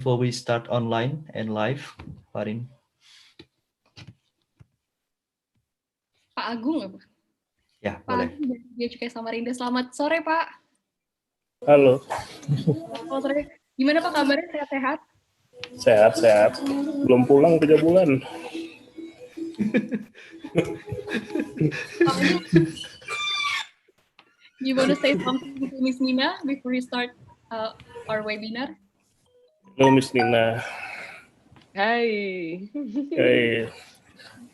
before we start online and live, Farin? Pak Agung apa? Ya, Pak boleh. Agung dari Bea Cukai Samarinda. Selamat sore, Pak. Halo, Selamat sore. Gimana Pak kabarnya? Sehat-sehat? sehat-sehat. Belum pulang 3 bulan. You want to say something to Miss Nena before we start our webinar? Hello, Miss Nena. Hi. Hey,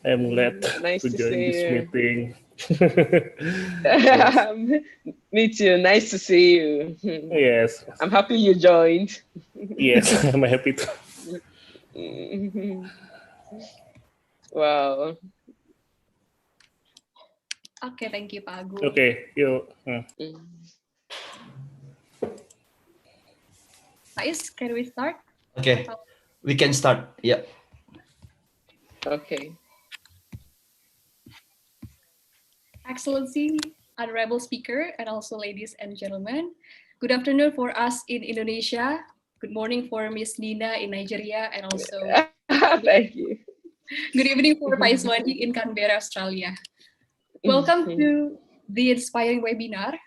I'm glad Nice to to join see this you. meeting. Yes. Me too. Nice to see you. Yes, I'm happy you joined. yes, I'm happy to. Wow. Okay, thank you, Pak Agung. Okay, yuk. Pak Is, can we start? Okay, we can start. Yeah. Okay. Excellency, honorable speaker, and also ladies and gentlemen. Good afternoon for us in Indonesia. Good morning for Miss Nena in Nigeria, and also Thank you. good evening for Pak Iswandi in Canberra, Australia. Welcome to the inspiring webinar.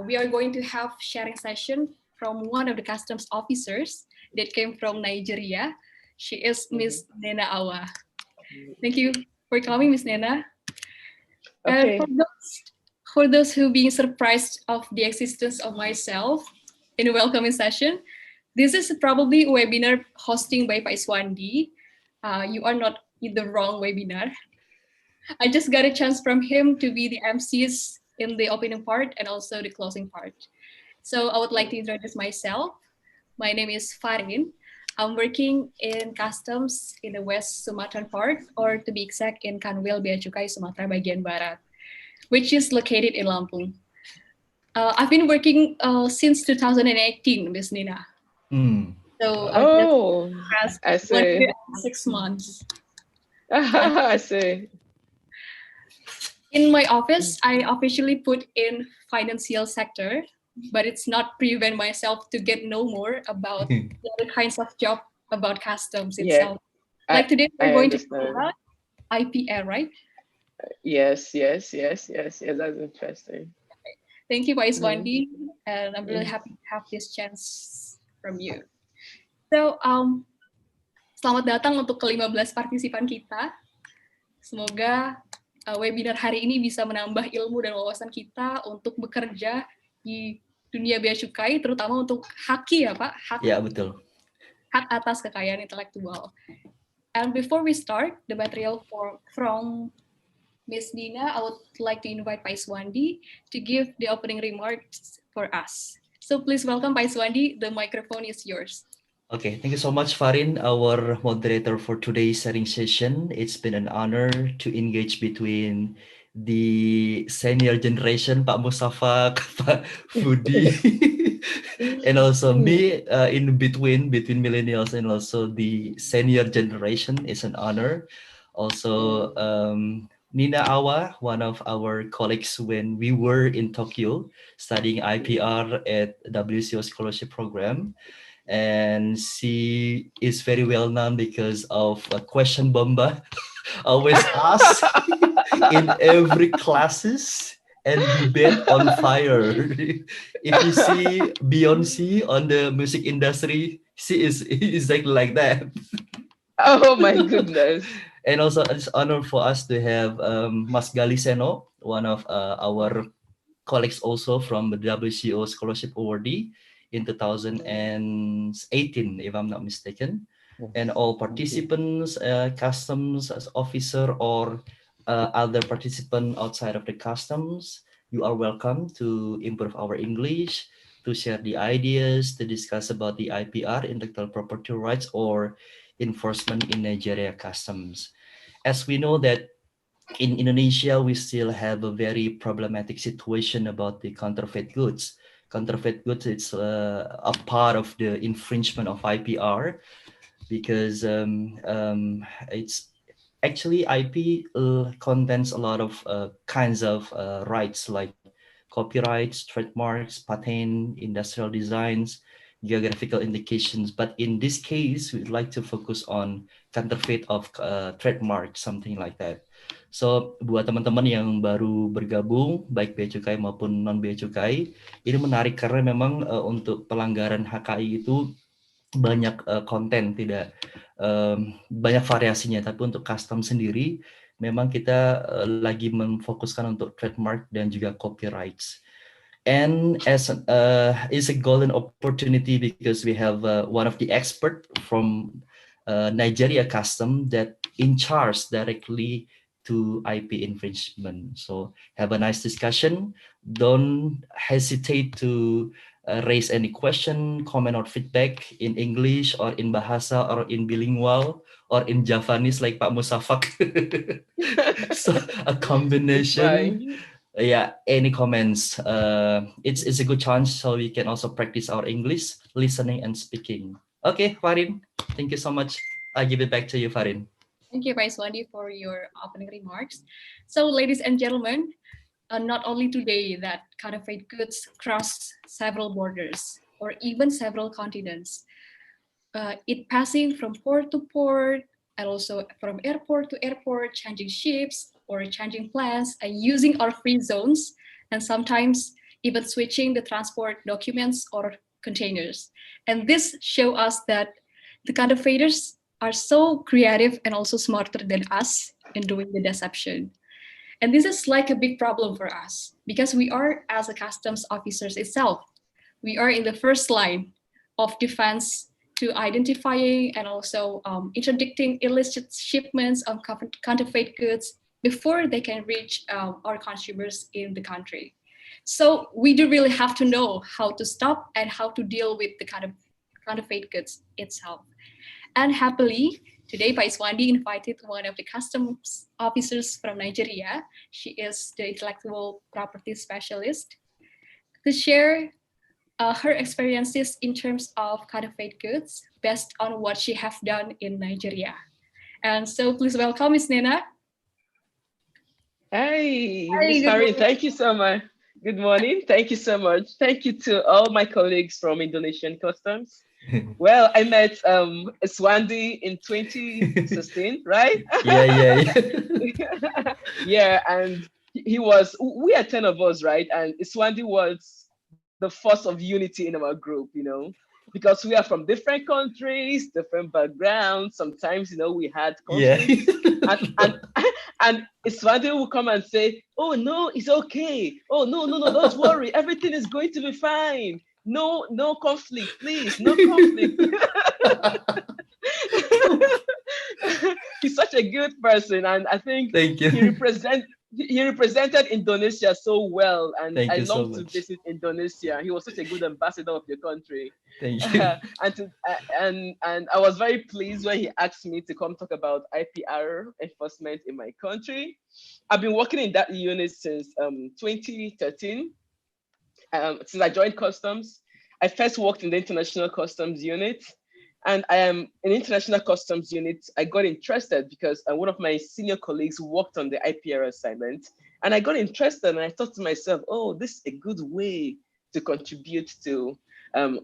We are going to have sharing session from one of the customs officers that came from Nigeria. She is Miss Nena Awa. Thank you for coming, Miss Nena. Okay. For those who being surprised of the existence of myself in a welcoming session, this is probably a webinar hosting by Pak Iswandi. You are not in the wrong webinar. I just got a chance from him to be the MCs in the opening part and also the closing part. So I would like to introduce myself. My name is Farin. I'm working in customs in the West Sumatran part, or to be exact, in Kanwil Bea Cukai Sumatera Bagian Barat, which is located in Lampung. I've been working since 2018, Miss Nena. So I just 1 year and 6 months. I see. In my office, I officially put in financial sector, but it's not prevent myself to get know more about the other kinds of job about customs itself. Like today, we're going to talk about IPR, right? Yes. That's interesting. Thank you, Pak Iswandi, and I'm really happy to have this chance from you. So, selamat datang untuk ke-15 partisipan kita. Semoga webinar hari ini bisa menambah ilmu dan wawasan kita untuk bekerja di dunia bea cukai, terutama untuk haki ya Pak. Ya, betul. Hak atas kekayaan intelektual. And before we start the material from Miss Nena, I would like to invite Pak Iswandi to give the opening remarks for us. So please welcome Pak Iswandi, the microphone is yours. Okay, thank you so much, Farin, our moderator for today's sharing session. It's been an honor to engage between the senior generation, Pak Mustafa, Pak Fudi, and also me in between millennials and also the senior generation. It's an honor. Also, Nina Awa, one of our colleagues when we were in Tokyo studying IPR at WCO Scholarship Program. And she is very well known because of a question bomba always asked in every classes and debate on fire. If you see Beyonce on the music industry, she is exactly like that. Oh my goodness. And also it's honor for us to have Mas Gali Seno, one of our colleagues also from the WCO Scholarship Awardee in 2018, if I'm not mistaken. And all participants, customs officer or other participant outside of the customs, you are welcome to improve our English, to share the ideas, to discuss about the IPR, intellectual property rights, or enforcement in Nigeria customs. As we know that in Indonesia, we still have a very problematic situation about the counterfeit goods. Counterfeit goods, it's a part of the infringement of IPR because it's actually IP contains a lot of kinds of rights like copyrights, trademarks, patent, industrial designs, geographical indications. But in this case, we'd like to focus on counterfeit of trademark, something like that. So buat teman-teman yang baru bergabung, baik bea cukai maupun non bea cukai, ini menarik karena memang untuk pelanggaran HKI itu banyak konten, tidak banyak variasinya. Tapi untuk custom sendiri, memang kita lagi memfokuskan untuk trademark dan juga copyrights. And as is a golden opportunity because we have one of the expert from Nigeria custom that in charge directly to IP infringement. So have a nice discussion. Don't hesitate to raise any question, comment, or feedback in English or in Bahasa or in bilingual or in Javanese like Pak Musafak. So a combination. Bye. Yeah, any comments? It's a good chance so we can also practice our English, listening and speaking. Okay, Farin, thank you so much. I give it back to you, Farin. Thank you, Pak Iswandi, for your opening remarks. So, ladies and gentlemen, not only today that counterfeit goods cross several borders or even several continents, it passing from port to port and also from airport to airport, changing ships or changing plans and using our free zones and sometimes even switching the transport documents or containers. And this show us that the counterfeiters are so creative and also smarter than us in doing the deception. And this is like a big problem for us because we are, as a customs officers itself, we are in the first line of defense to identifying and also interdicting illicit shipments of counterfeit goods before they can reach our consumers in the country. So we do really have to know how to stop and how to deal with the kind of counterfeit goods itself. And happily, today Pak Iswandi invited one of the customs officers from Nigeria. She is the intellectual property specialist to share her experiences in terms of counterfeit goods based on what she have done in Nigeria. And so please welcome Ms. Nena. Hey, Hi, Miss good Farin, morning. thank you so much. Good morning. Thank you so much. Thank you to all my colleagues from Indonesian Customs. Well, I met Iswandi in 2016, right? Yeah. Yeah, and he was, we are 10 of us, right? And Iswandi was the force of unity in our group, you know, because we are from different countries, different backgrounds. Sometimes, you know, we had Yeah. conflicts. And Iswandi will come and say, oh, no, it's okay. Oh, no, don't worry. Everything is going to be fine. No conflict, please, no conflict. He's such a good person, and I think Thank you. he represented Indonesia so well, and Thank I you so longed to much. visit Indonesia. He was such a good ambassador of your country. Thank you. And I was very pleased when he asked me to come talk about IPR enforcement in my country. I've been working in that unit since 2013. Since I joined customs, I first worked in the international customs unit, and I am in international customs unit. I got interested because one of my senior colleagues worked on the IPR assignment, and I got interested, and I thought to myself, oh, this is a good way to contribute to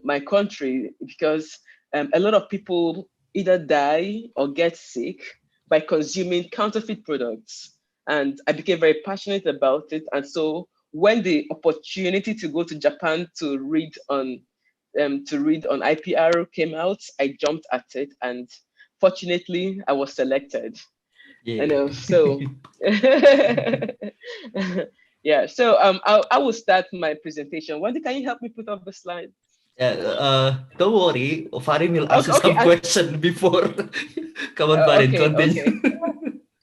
my country, because a lot of people either die or get sick by consuming counterfeit products. And I became very passionate about it. And so when the opportunity to go to Japan to read on IPR came out, I jumped at it, and fortunately, I was selected. Yeah. I know. So yeah. So I will start my presentation. Wendy, can you help me put up the slide? Don't worry, Farin will ask you Okay, some question before. Come on, Farin, continue. Okay.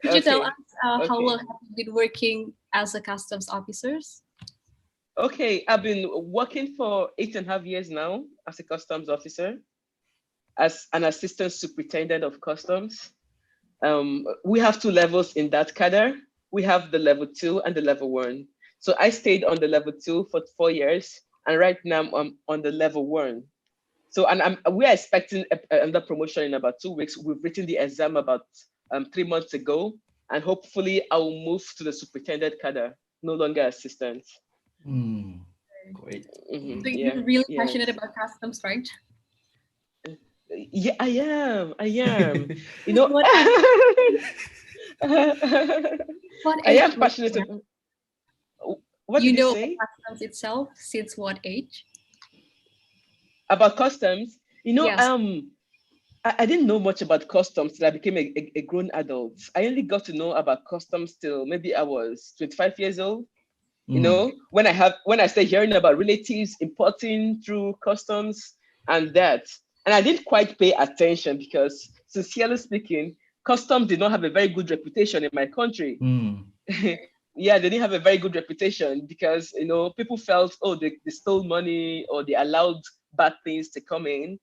Could you tell Okay, us how okay. long have you been working as a customs officers? Okay, I've been working for 8.5 years now as a customs officer, as an assistant superintendent of customs. We have 2 levels in that cadre. We have the level 2 and the level 1. So I stayed on the level 2 for 4 years, and right now I'm on the level 1. So, and we are expecting another promotion in about 2 weeks. We've written the exam about 3 months ago, and hopefully I will move to the superintendent cadre, no longer assistant. Great. So Yeah. you're really Yes. passionate about customs, right? Yeah, I am. I am. You Since know, what what I age? am passionate about. What You did you know say customs itself since what age? about customs? Yes. I didn't know much about customs till I became a grown adult. I only got to know about customs till maybe I was 25 years old. Mm. When I started hearing about relatives importing through customs and that, and I didn't quite pay attention because, sincerely speaking, customs did not have a very good reputation in my country. Mm. Yeah, they didn't have a very good reputation because people felt, oh, they stole money or they allowed bad things to come in.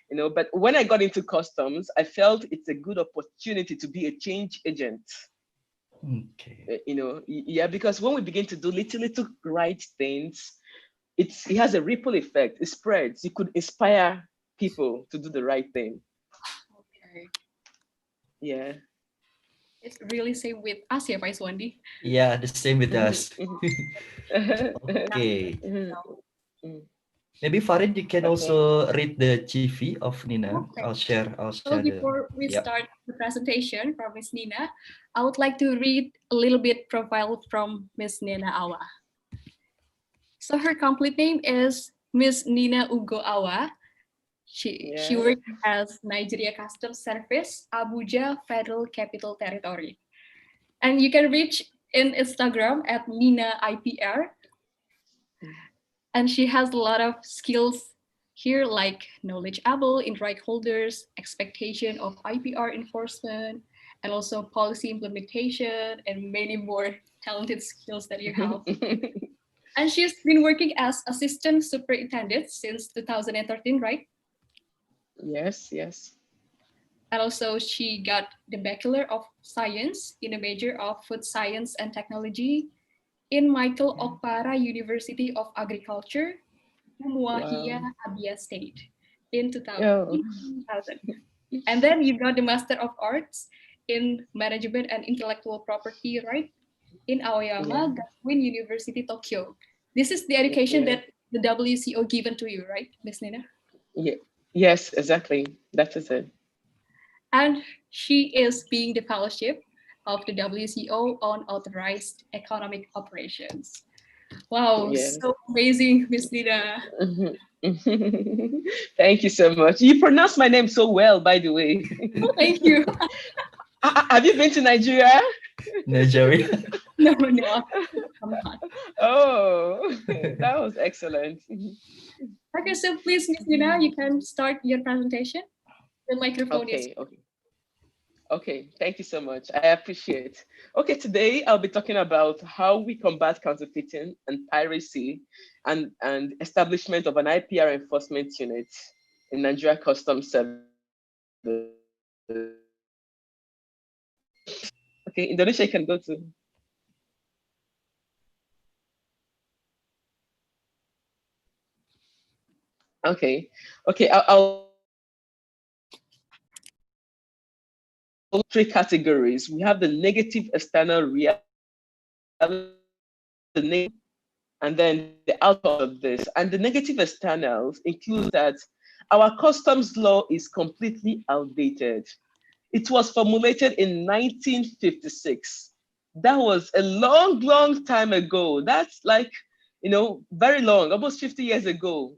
But when I got into customs, I felt it's a good opportunity to be a change agent. Okay. Yeah, because when we begin to do little right things, it has a ripple effect. It spreads. You could inspire people to do the right thing. Okay. Yeah. It's really same with us, ya, Pak Iswandi. Yeah, the same with us. Mhm. Okay. Mhm. Mhm. Maybe Farid, you can Okay. also read the CV of Nina. Okay. I'll So share the. before we Yeah. start the presentation from Miss Nina, I would like to read a little bit profile from Miss Nena Awa. So her complete name is Miss Nina Ugo Awa. She Yeah. worked as Nigeria Customs Service, Abuja Federal Capital Territory. And you can reach in Instagram at Nina IPR. And she has a lot of skills here, like knowledge able in right holders, expectation of IPR enforcement, and also policy implementation, and many more talented skills that you have. And she's been working as assistant superintendent since 2013, right? Yes, yes. And also she got the Bachelor of Science in a major of Food Science and Technology in Michael Okpara University of Agriculture, Umuahia, Wow. Abia State in Oh. 2000. And then you got the Master of Arts in Management and Intellectual Property, right? In Yeah. Aoyama Gakuin University, Tokyo. This is the education Yeah. that the WCO given to you, right, Miss Nina? Yeah. Yes, exactly. That is it. And she is being the fellowship of the WCO on authorized economic operations. Wow, Yes. so amazing, Miss Nina. Mhm. Thank you so much. You pronounce my name so well, by the way. Oh, thank you. Have you been to Nigeria? Nigeria. No, no, I'm not. Oh, that was excellent. Okay, so please, Miss Nina, you can start your presentation. The microphone is. Okay, okay. Okay, thank you so much. I appreciate. Okay, today I'll be talking about how we combat counterfeiting and piracy and establishment of an IPR enforcement unit in Nigeria Customs Service. Okay, Indonesia you can go to. Okay, okay, I'll three categories. We have the negative external reality, and then the outcome of this. And the negative externals include that our customs law is completely outdated. It was formulated in 1956. That was a long, long time ago. That's like, very long, almost 50 years ago,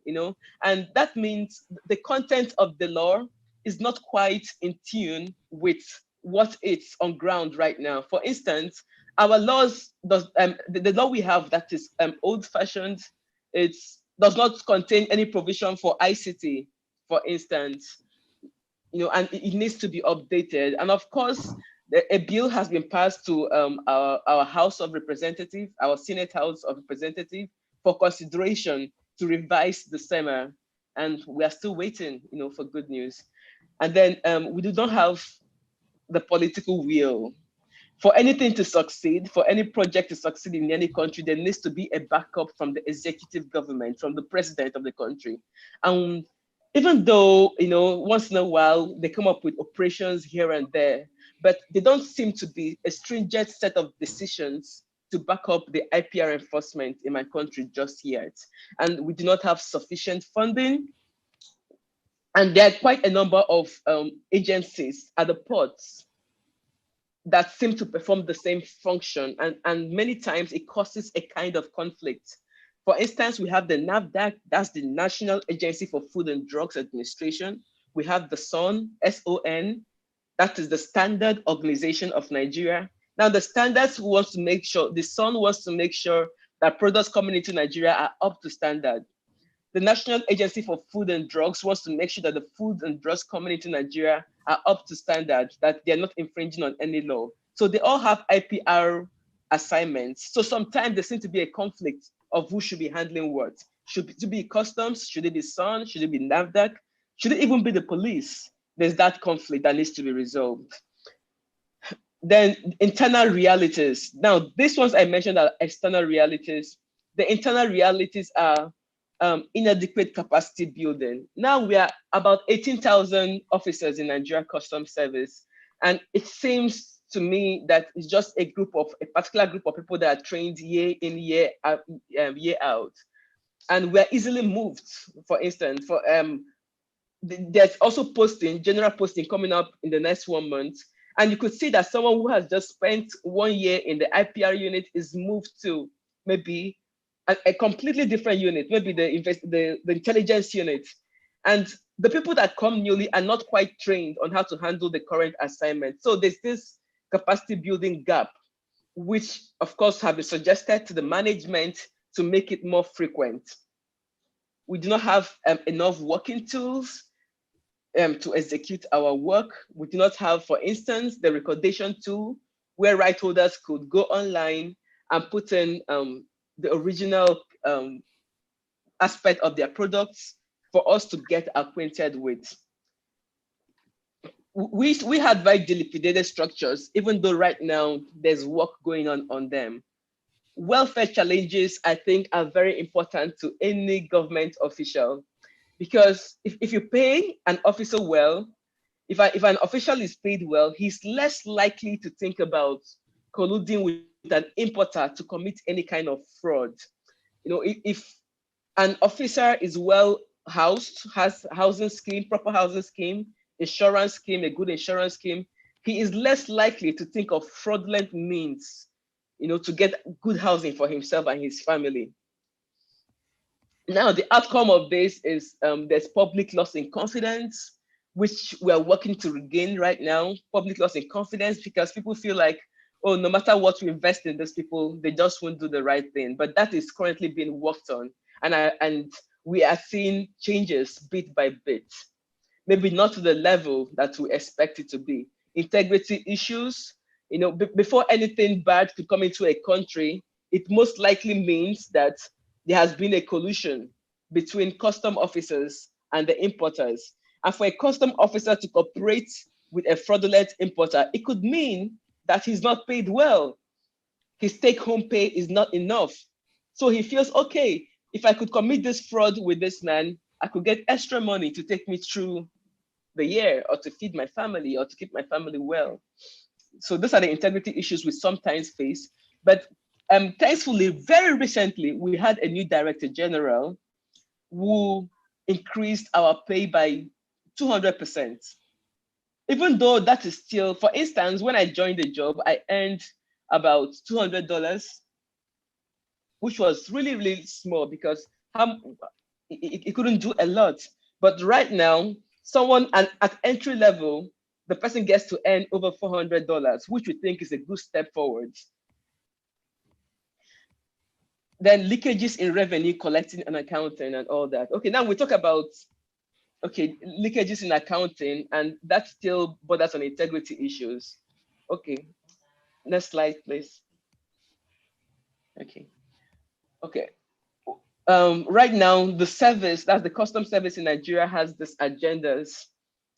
and that means the content of the law is not quite in tune with what it's on ground right now. For instance, our laws the law we have that is old-fashioned. It does not contain any provision for ICT, for instance, and it needs to be updated. And of course, a bill has been passed to our House of Representatives, our Senate House of Representatives, for consideration to revise the SEMA, and we are still waiting, for good news. And then we do not have the political will. For anything to succeed, for any project to succeed in any country, there needs to be a backup from the executive government, from the president of the country. And even though, once in a while they come up with operations here and there, but they don't seem to be a stringent set of decisions to back up the IPR enforcement in my country just yet. And we do not have sufficient funding. And there are quite a number of agencies at the ports that seem to perform the same function. And many times it causes a kind of conflict. For instance, we have the NAFDAC, that's the National Agency for Food and Drugs Administration. We have the SON, S-O-N, that is the Standard Organization of Nigeria. Now the standards wants to make sure, the SON wants to make sure that products coming into Nigeria are up to standard. The National Agency for Food and Drugs wants to make sure that the food and drugs coming into Nigeria are up to standard, that they're not infringing on any law. So they all have IPR assignments. So sometimes there seems to be a conflict of who should be handling what. Should it be customs? Should it be SON? Should it be NAFDAC? Should it even be the police? There's that conflict that needs to be resolved. Then internal realities. Now, these ones I mentioned are external realities. The internal realities are inadequate capacity building. Now we are about 18,000 officers in Nigeria Customs Service. And it seems to me that it's just a particular group of people that are trained year in, year out. And we're easily moved, for instance, there's also general posting coming up in the next 1 month. And you could see that someone who has just spent 1 year in the IPR unit is moved to maybe a completely different unit, maybe the intelligence unit. And the people that come newly are not quite trained on how to handle the current assignment. So there's this capacity building gap, which of course have been suggested to the management to make it more frequent. We do not have enough working tools to execute our work. We do not have, for instance, the recordation tool where right holders could go online and put in the original aspect of their products for us to get acquainted with. We had very dilapidated structures, even though right now there's work going on them. Welfare challenges, I think, are very important to any government official, because if you pay an officer well, if an official is paid well, he's less likely to think about colluding with an importer to commit any kind of fraud. You know, if an officer is well housed, has housing scheme, proper housing scheme, insurance scheme, a good insurance scheme, he is less likely to think of fraudulent means, you know, to get good housing for himself and his family. Now, the outcome of this is there's public loss in confidence, which we are working to regain right now. Public loss in confidence, because people feel like, oh, no matter what we invest in these people, they just won't do the right thing. But that is currently being worked on. And we are seeing changes bit by bit, maybe not to the level that we expect it to be. Integrity issues, you know, before anything bad could come into a country, it most likely means that there has been a collusion between custom officers and the importers. And for a custom officer to cooperate with a fraudulent importer, it could mean that he's not paid well. His take-home pay is not enough. So he feels, okay, if I could commit this fraud with this man, I could get extra money to take me through the year, or to feed my family, or to keep my family well. So those are the integrity issues we sometimes face. But thankfully, very recently, we had a new director general who increased our pay by 200%. Even though that is still, for instance, when I joined the job, I earned about $200, which was really, really small because it couldn't do a lot. But right now, someone at entry level, the person gets to earn over $400, which we think is a good step forward. Then leakages in revenue, collecting and accounting and all that. Okay, now we talk about, okay, leakages in accounting, and that still borders on integrity issues. Okay, next slide, please. Okay. Right now, the service, that's the custom service in Nigeria, has these agendas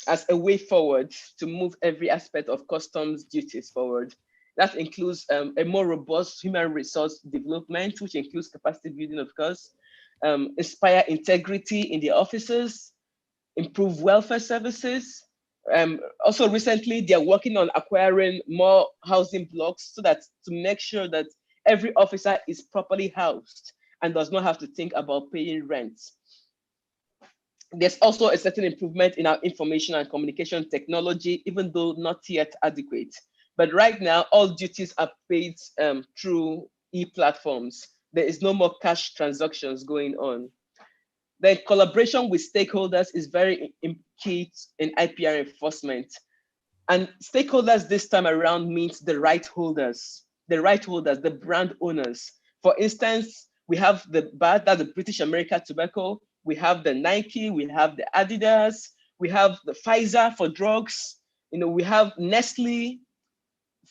as a way forward to move every aspect of customs duties forward. That includes a more robust human resource development, which includes capacity building, of course, inspire integrity in the offices, improve welfare services. Also recently, they're working on acquiring more housing blocks so that to make sure that every officer is properly housed and does not have to think about paying rent. There's also a certain improvement in our information and communication technology, even though not yet adequate. But right now, all duties are paid through e-platforms. There is no more cash transactions going on. The collaboration with stakeholders is very key in IPR enforcement. And stakeholders this time around means the right holders, the brand owners. For instance, we have the BAT, that's the British American Tobacco. We have the Nike, we have the Adidas, we have the Pfizer for drugs. We have Nestle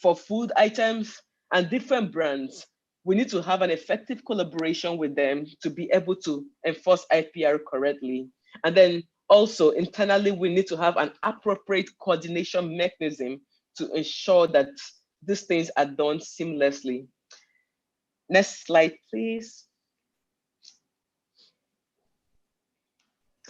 for food items and different brands. We need to have an effective collaboration with them to be able to enforce IPR correctly. And then also internally, we need to have an appropriate coordination mechanism to ensure that these things are done seamlessly. Next slide, please.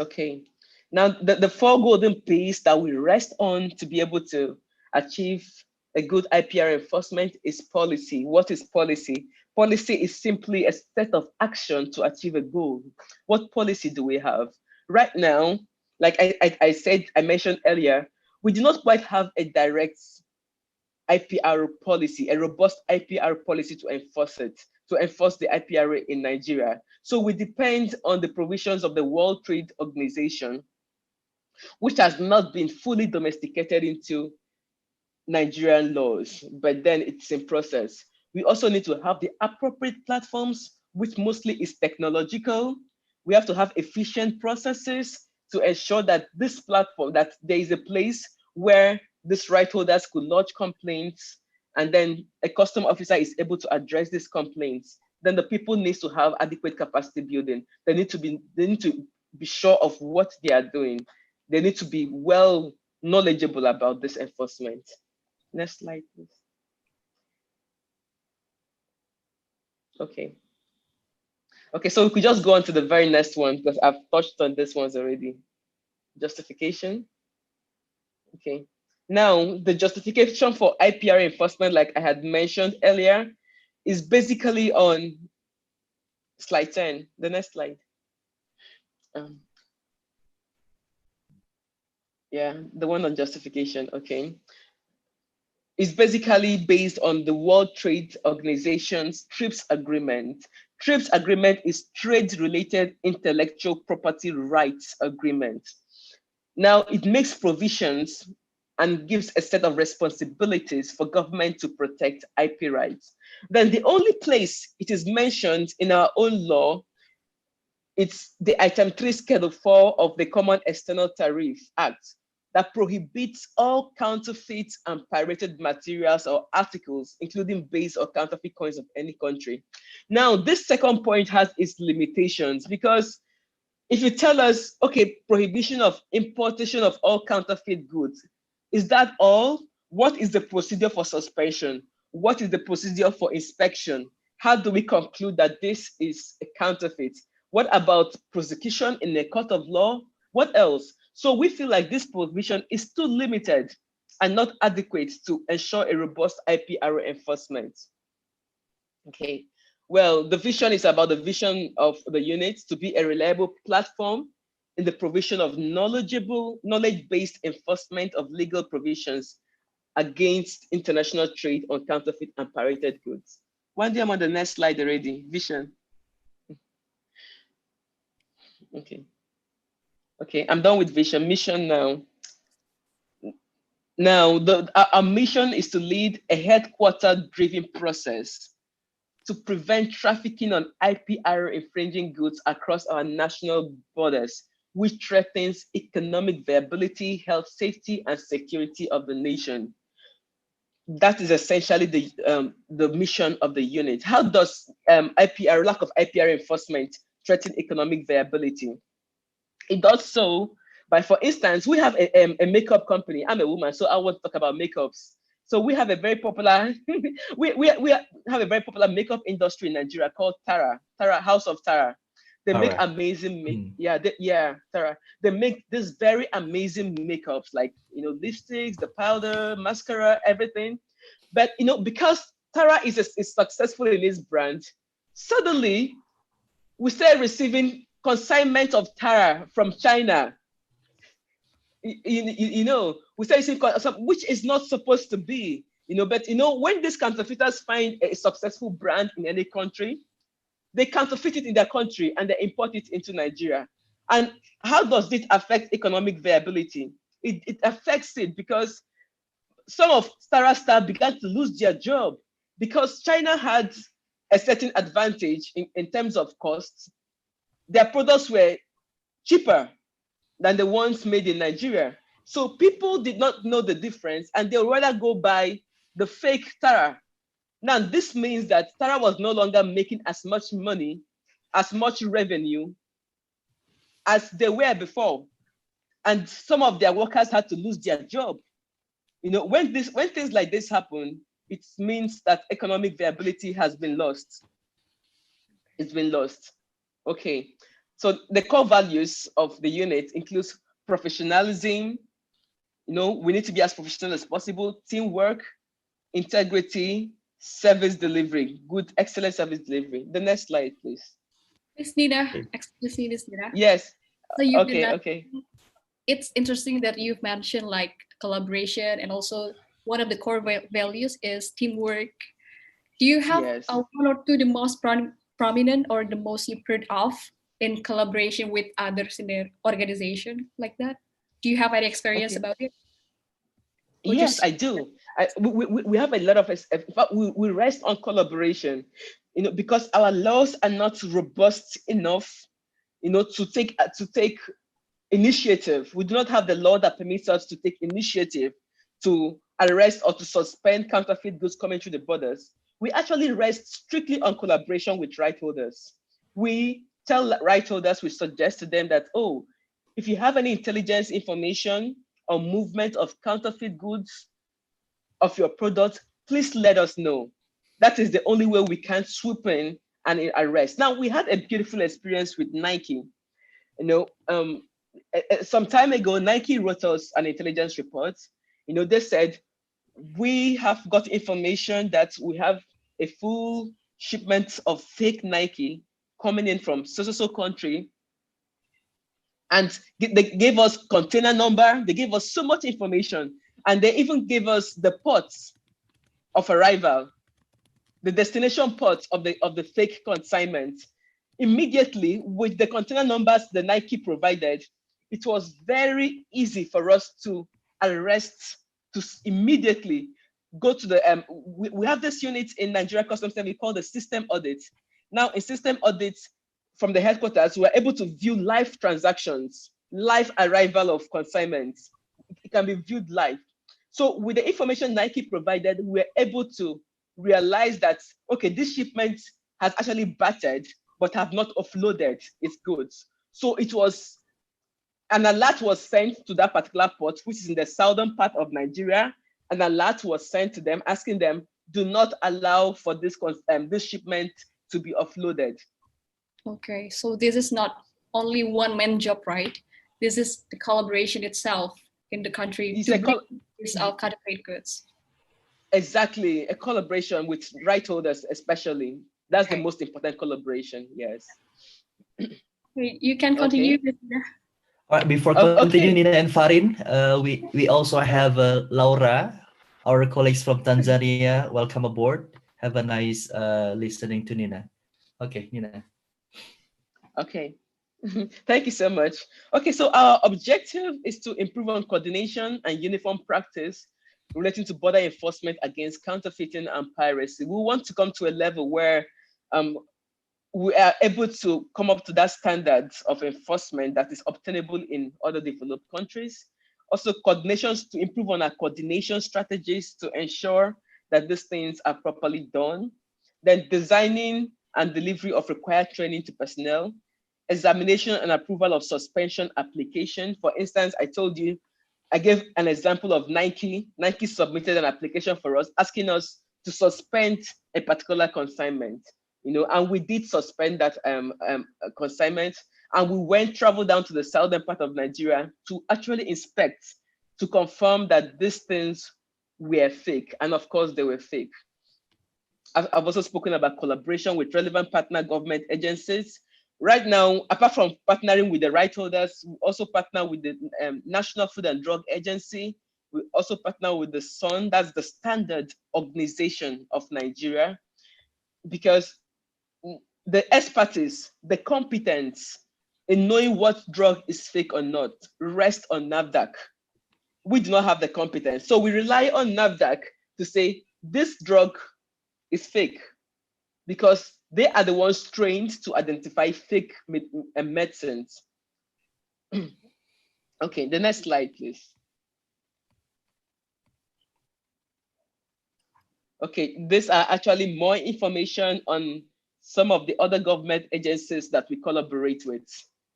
Okay, now the four golden P's that we rest on to be able to achieve a good IPR enforcement is policy. What is policy? Policy is simply a set of action to achieve a goal. What policy do we have? Right now, like I mentioned earlier, we do not quite have a direct IPR policy, a robust IPR policy to enforce the IPR in Nigeria. So we depend on the provisions of the World Trade Organization, which has not been fully domesticated into Nigerian laws, but then it's in process. We also need to have the appropriate platforms, which mostly is technological. We have to have efficient processes to ensure that this platform, that there is a place where these right holders could lodge complaints, and then a custom officer is able to address these complaints. Then the people need to have adequate capacity building. They need to be sure of what they are doing. They need to be well knowledgeable about this enforcement. Next slide, please. Okay. Okay, so we could just go on to the very next one because I've touched on this ones already. Justification. Okay. Now, the justification for IPR enforcement, like I had mentioned earlier, is basically on slide 10, the next slide. Yeah, the one on justification, okay. It's basically based on the World Trade Organization's TRIPS agreement. TRIPS agreement is trade-related intellectual property rights agreement. Now, it makes provisions and gives a set of responsibilities for government to protect IP rights. Then the only place it is mentioned in our own law, it's the item 3, schedule 4 of the Common External Tariff Act that prohibits all counterfeit and pirated materials or articles, including base or counterfeit coins of any country. Now, this second point has its limitations because if you tell us, okay, prohibition of importation of all counterfeit goods, is that all? What is the procedure for suspension? What is the procedure for inspection? How do we conclude that this is a counterfeit? What about prosecution in a court of law? What else? So we feel like this provision is too limited and not adequate to ensure a robust IPR enforcement. Okay, well, the vision is about the vision of the unit to be a reliable platform in the provision of knowledge-based enforcement of legal provisions against international trade on counterfeit and pirated goods. One day I'm on the next slide already, vision. Okay. Okay, I'm done with vision. Mission now. Now, our mission is to lead a headquarter-driven process to prevent trafficking on IPR infringing goods across our national borders, which threatens economic viability, health, safety, and security of the nation. That is essentially the mission of the unit. How does lack of IPR enforcement threaten economic viability? It does so by, for instance, we have a makeup company. I'm a woman, so I want to talk about makeups. So we have a very popular, we have a very popular makeup industry in Nigeria called Tara, House of Tara. They make amazing, Tara. They make this very amazing makeups, like, lipsticks, the powder, mascara, everything. But, because Tara is successful in its brand, suddenly we start receiving consignment of Tara from China. You know, we start receiving which is not supposed to be. But when these counterfeiters find a successful brand in any country, they counterfeit it in their country and they import it into Nigeria. And how does it affect economic viability? It affects it because some of Tara staff began to lose their job because China had a certain advantage in terms of costs. Their products were cheaper than the ones made in Nigeria. So people did not know the difference and they would rather go buy the fake Tara. Now, this means that Tara was no longer making as much money, as much revenue as they were before. And some of their workers had to lose their job. When things like this happen, it means that economic viability has been lost. It's been lost. Okay. So the core values of the unit includes professionalism. We need to be as professional as possible, teamwork, integrity, service delivery, excellent service delivery. The next slide, please. Miss Nina, excuse me, Miss Nina. Yes. So you've Okay. It's interesting that you've mentioned like collaboration, and also one of the core values is teamwork. Do you have one or two the most prominent or the most you've heard of in collaboration with others in the organization like that? Do you have any experience about it? Yes, I do. We have a lot of, in fact, we rest on collaboration, because our laws are not robust enough, to take initiative. We do not have the law that permits us to take initiative to arrest or to suspend counterfeit goods coming through the borders. We actually rest strictly on collaboration with right holders. We tell right holders, we suggest to them that, if you have any intelligence information or movement of counterfeit goods of your product, please let us know. That is the only way we can swoop in and arrest. Now, we had a beautiful experience with Nike. Some time ago, Nike wrote us an intelligence report. They said, we have got information that we have a full shipment of fake Nike coming in from so country. And they gave us container number. They gave us so much information. And they even gave us the ports of arrival, the destination ports of the fake consignment. Immediately, with the container numbers the Nike provided, it was very easy for us to arrest, to immediately go to the, we have this unit in Nigeria Customs Service called the system audit. Now, in system audits from the headquarters, we are able to view live transactions, live arrival of consignments. It can be viewed live. So with the information Nike provided, we were able to realize that, okay, this shipment has actually battered, but have not offloaded its goods. So it was, an alert was sent to that particular port, which is in the southern part of Nigeria. An alert was sent to them asking them, do not allow for this shipment to be offloaded. Okay, so this is not only one man job, right? This is the collaboration itself in the country to bring these counterfeit goods. Exactly, a collaboration with right holders, especially. That's the most important collaboration. Yes. You can continue. All right, before continuing, Nina and Farin, we also have Laura, our colleagues from Tanzania. Welcome aboard. Have a nice listening to Nina. Okay, Nina. Okay. Thank you so much. Okay, so our objective is to improve on coordination and uniform practice relating to border enforcement against counterfeiting and piracy. We want to come to a level where we are able to come up to that standard of enforcement that is obtainable in other developed countries. Also, coordinations to improve on our coordination strategies to ensure that these things are properly done. Then designing and delivery of required training to personnel, examination and approval of suspension application. For instance, I gave an example of Nike. Nike submitted an application for us, asking us to suspend a particular consignment, and we did suspend that consignment, and we traveled down to the southern part of Nigeria to actually inspect, to confirm that these things were fake, and of course they were fake. I've also spoken about collaboration with relevant partner government agencies. Right now, apart from partnering with the right holders, we also partner with the National Food and Drug Agency. We also partner with the SON, that's the Standard Organization of Nigeria, because the expertise, the competence in knowing what drug is fake or not rests on NAFDAC. We do not have the competence. So we rely on NAFDAC to say this drug is fake, because they are the ones trained to identify fake medicines. Okay, the next slide, please. Okay, these are actually more information on some of the other government agencies that we collaborate with.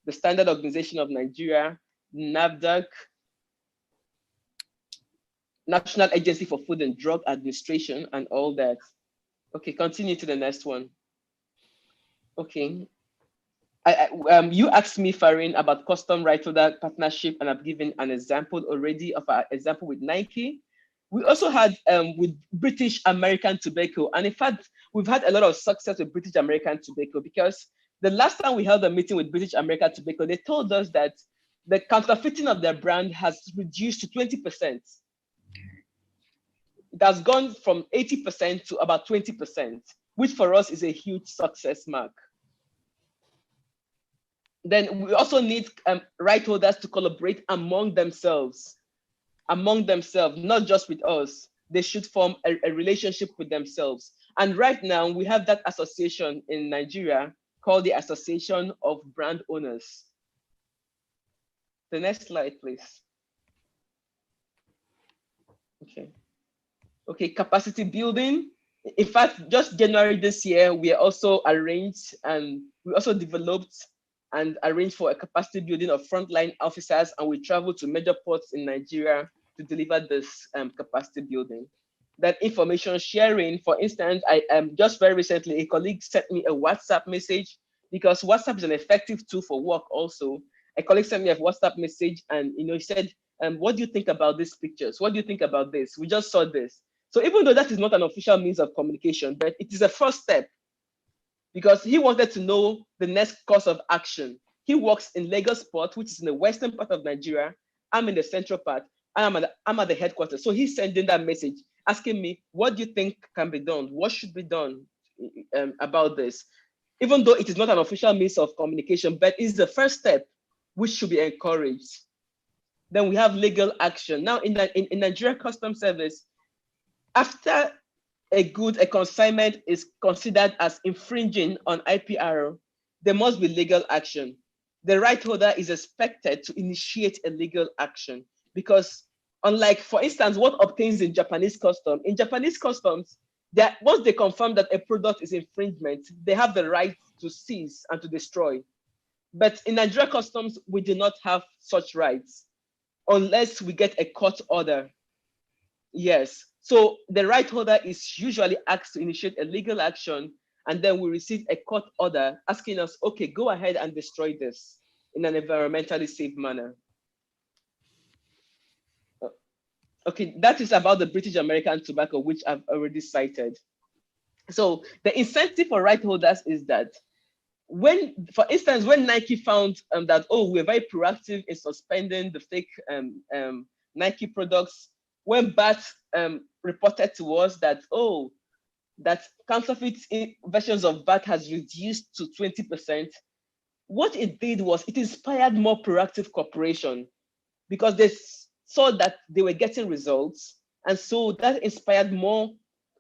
The Standard Organization of Nigeria, NAFDAC, National Agency for Food and Drug Administration, and all that. Okay, continue to the next one. Okay. You asked me, Farin, about custom right holder partnership, and I've given an example already of our example with Nike. We also had with British American Tobacco, and in fact, we've had a lot of success with British American Tobacco, because the last time we held a meeting with British American Tobacco, they told us that the counterfeiting of their brand has reduced to 20%. It has gone from 80% to about 20%, which for us is a huge success mark. Then we also need right holders to collaborate among themselves, not just with us. They should form a relationship with themselves. And right now we have that association in Nigeria called the Association of Brand Owners. The next slide, please. Okay, capacity building. In fact, just January this year, we also arranged and we also developed and arranged for a capacity building of frontline officers, and we traveled to major ports in Nigeria to deliver this capacity building. That information sharing, for instance, I just very recently, a colleague sent me a WhatsApp message, because WhatsApp is an effective tool for work also. A colleague sent me a WhatsApp message, and he said, what do you think about these pictures? What do you think about this? We just saw this. So even though that is not an official means of communication, but it is a first step, because he wanted to know the next course of action. He works in Lagos Port, which is in the western part of Nigeria. I'm in the central part. I'm at the headquarters. So he's sending that message, asking me, what do you think can be done? What should be done about this? Even though it is not an official means of communication, but it's the first step, which should be encouraged. Then we have legal action. Now in Nigeria Customs Service, after a consignment is considered as infringing on IPR, there must be legal action. The right holder is expected to initiate a legal action, because unlike, for instance, what obtains in Japanese customs, once they confirm that a product is infringement, they have the right to seize and to destroy. But in Nigeria Customs, we do not have such rights unless we get a court order. Yes. So the right holder is usually asked to initiate a legal action, and then we receive a court order asking us, okay, go ahead and destroy this in an environmentally safe manner. Okay, that is about the British American Tobacco, which I've already cited. So the incentive for right holders is that when, for instance, when Nike found that, we're very proactive in suspending the fake Nike products, when BAT reported to us that, that counterfeit versions of BAT has reduced to 20%, what it did was it inspired more proactive cooperation, because they saw that they were getting results. And so that inspired more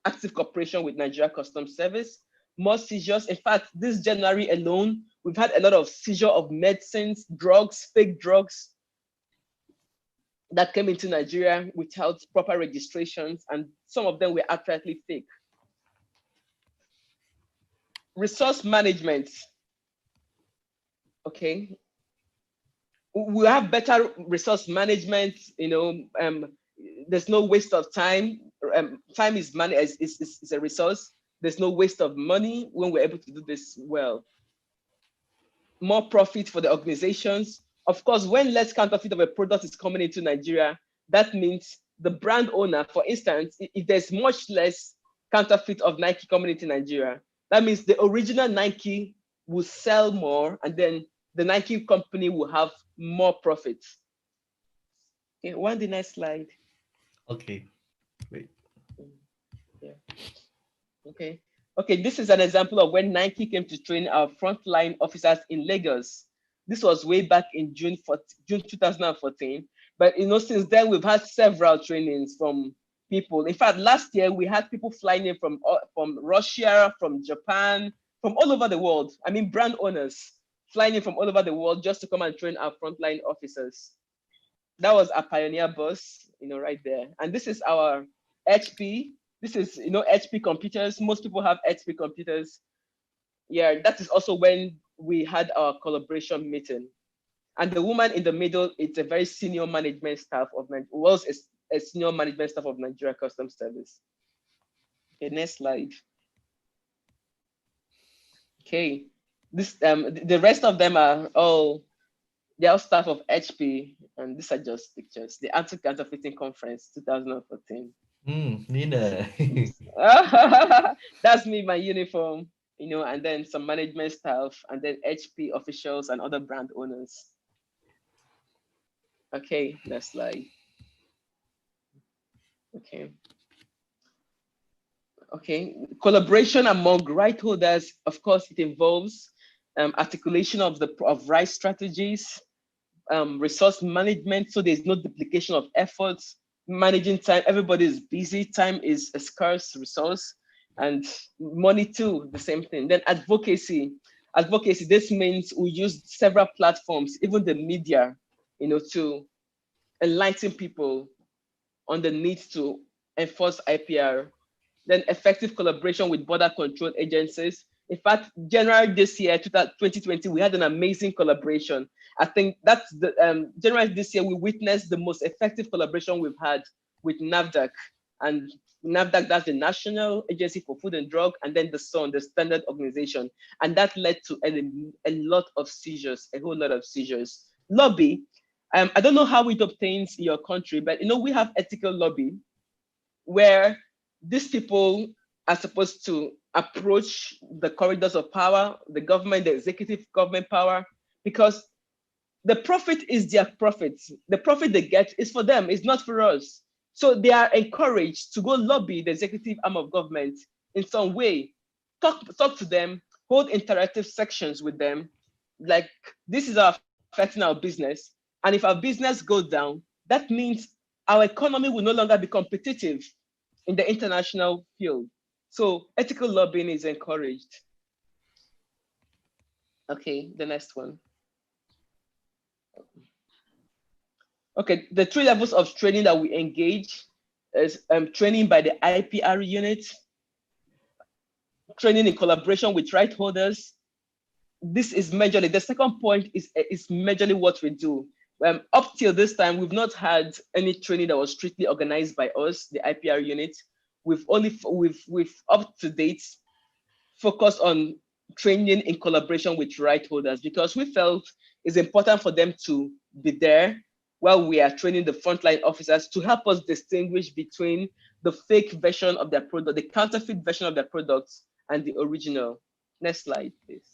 active cooperation with Nigeria Customs Service, more seizures. In fact, this January alone, we've had a lot of seizure of medicines, drugs, fake drugs that came into Nigeria without proper registrations, and some of them were outrightly fake. Resource management. Okay. We have better resource management, there's no waste of time. Time is money, is a resource. There's no waste of money when we're able to do this well. More profit for the organizations. Of course, when less counterfeit of a product is coming into Nigeria, that means the brand owner, for instance, if there's much less counterfeit of Nike coming into Nigeria. That means the original Nike will sell more, and then the Nike company will have more profits. Okay, one the next slide. Okay. Wait. Yeah. Okay. Okay, this is an example of when Nike came to train our frontline officers in Lagos. This was way back in June 2014. But since then we've had several trainings from people. In fact, last year we had people flying in from Russia, from Japan, from all over the world. I mean, brand owners flying in from all over the world just to come and train our frontline officers. That was a pioneer bus, right there. And this is our HP. This is, HP computers. Most people have HP computers. Yeah, that is also when we had our collaboration meeting. And the woman in the middle, it's a very senior management staff of was a senior management staff of Nigeria Customs Service. Okay, next slide. Okay, this the rest of them are all they're all staff of HP, and these are just pictures. The Anti-Counterfeiting Conference 2014. Nena. That's me, my uniform, and then some management staff, and then HP officials and other brand owners. Okay, next slide. Okay, collaboration among right holders, of course, it involves articulation of rights strategies, resource management, so there's no duplication of efforts, managing time. Everybody is busy. Time is a scarce resource, and money too, the same thing. Then advocacy. This means we use several platforms, even the media, to enlighten people on the need to enforce IPR. Then effective collaboration with border control agencies. In fact, January this year, 2020, we had an amazing collaboration. I think that's the January this year, we witnessed the most effective collaboration we've had with NAFDAC. And NAFDAC, that's the National Agency for Food and Drug, and then the SON, the Standard Organization. And that led to a lot of seizures, a whole lot of seizures. Lobby, I don't know how it obtains in your country, but we have ethical lobby where these people are supposed to approach the corridors of power, the government, the executive government power, because the profit is their profit. The profit they get is for them, it's not for us. So they are encouraged to go lobby the executive arm of government in some way, talk to them, hold interactive sections with them, like this is affecting our business. And if our business goes down, that means our economy will no longer be competitive in the international field. So ethical lobbying is encouraged. Okay, the next one. Okay, the 3 levels of training that we engage is training by the IPR unit, training in collaboration with right holders. This is majorly, the second point is majorly what we do. Up till this time, we've not had any training that was strictly organized by us, the IPR unit. We've up to date focused on training in collaboration with right holders, because we felt it's important for them to be there while we are training the frontline officers to help us distinguish between the fake version of their product, the counterfeit version of their products, and the original. Next slide, please.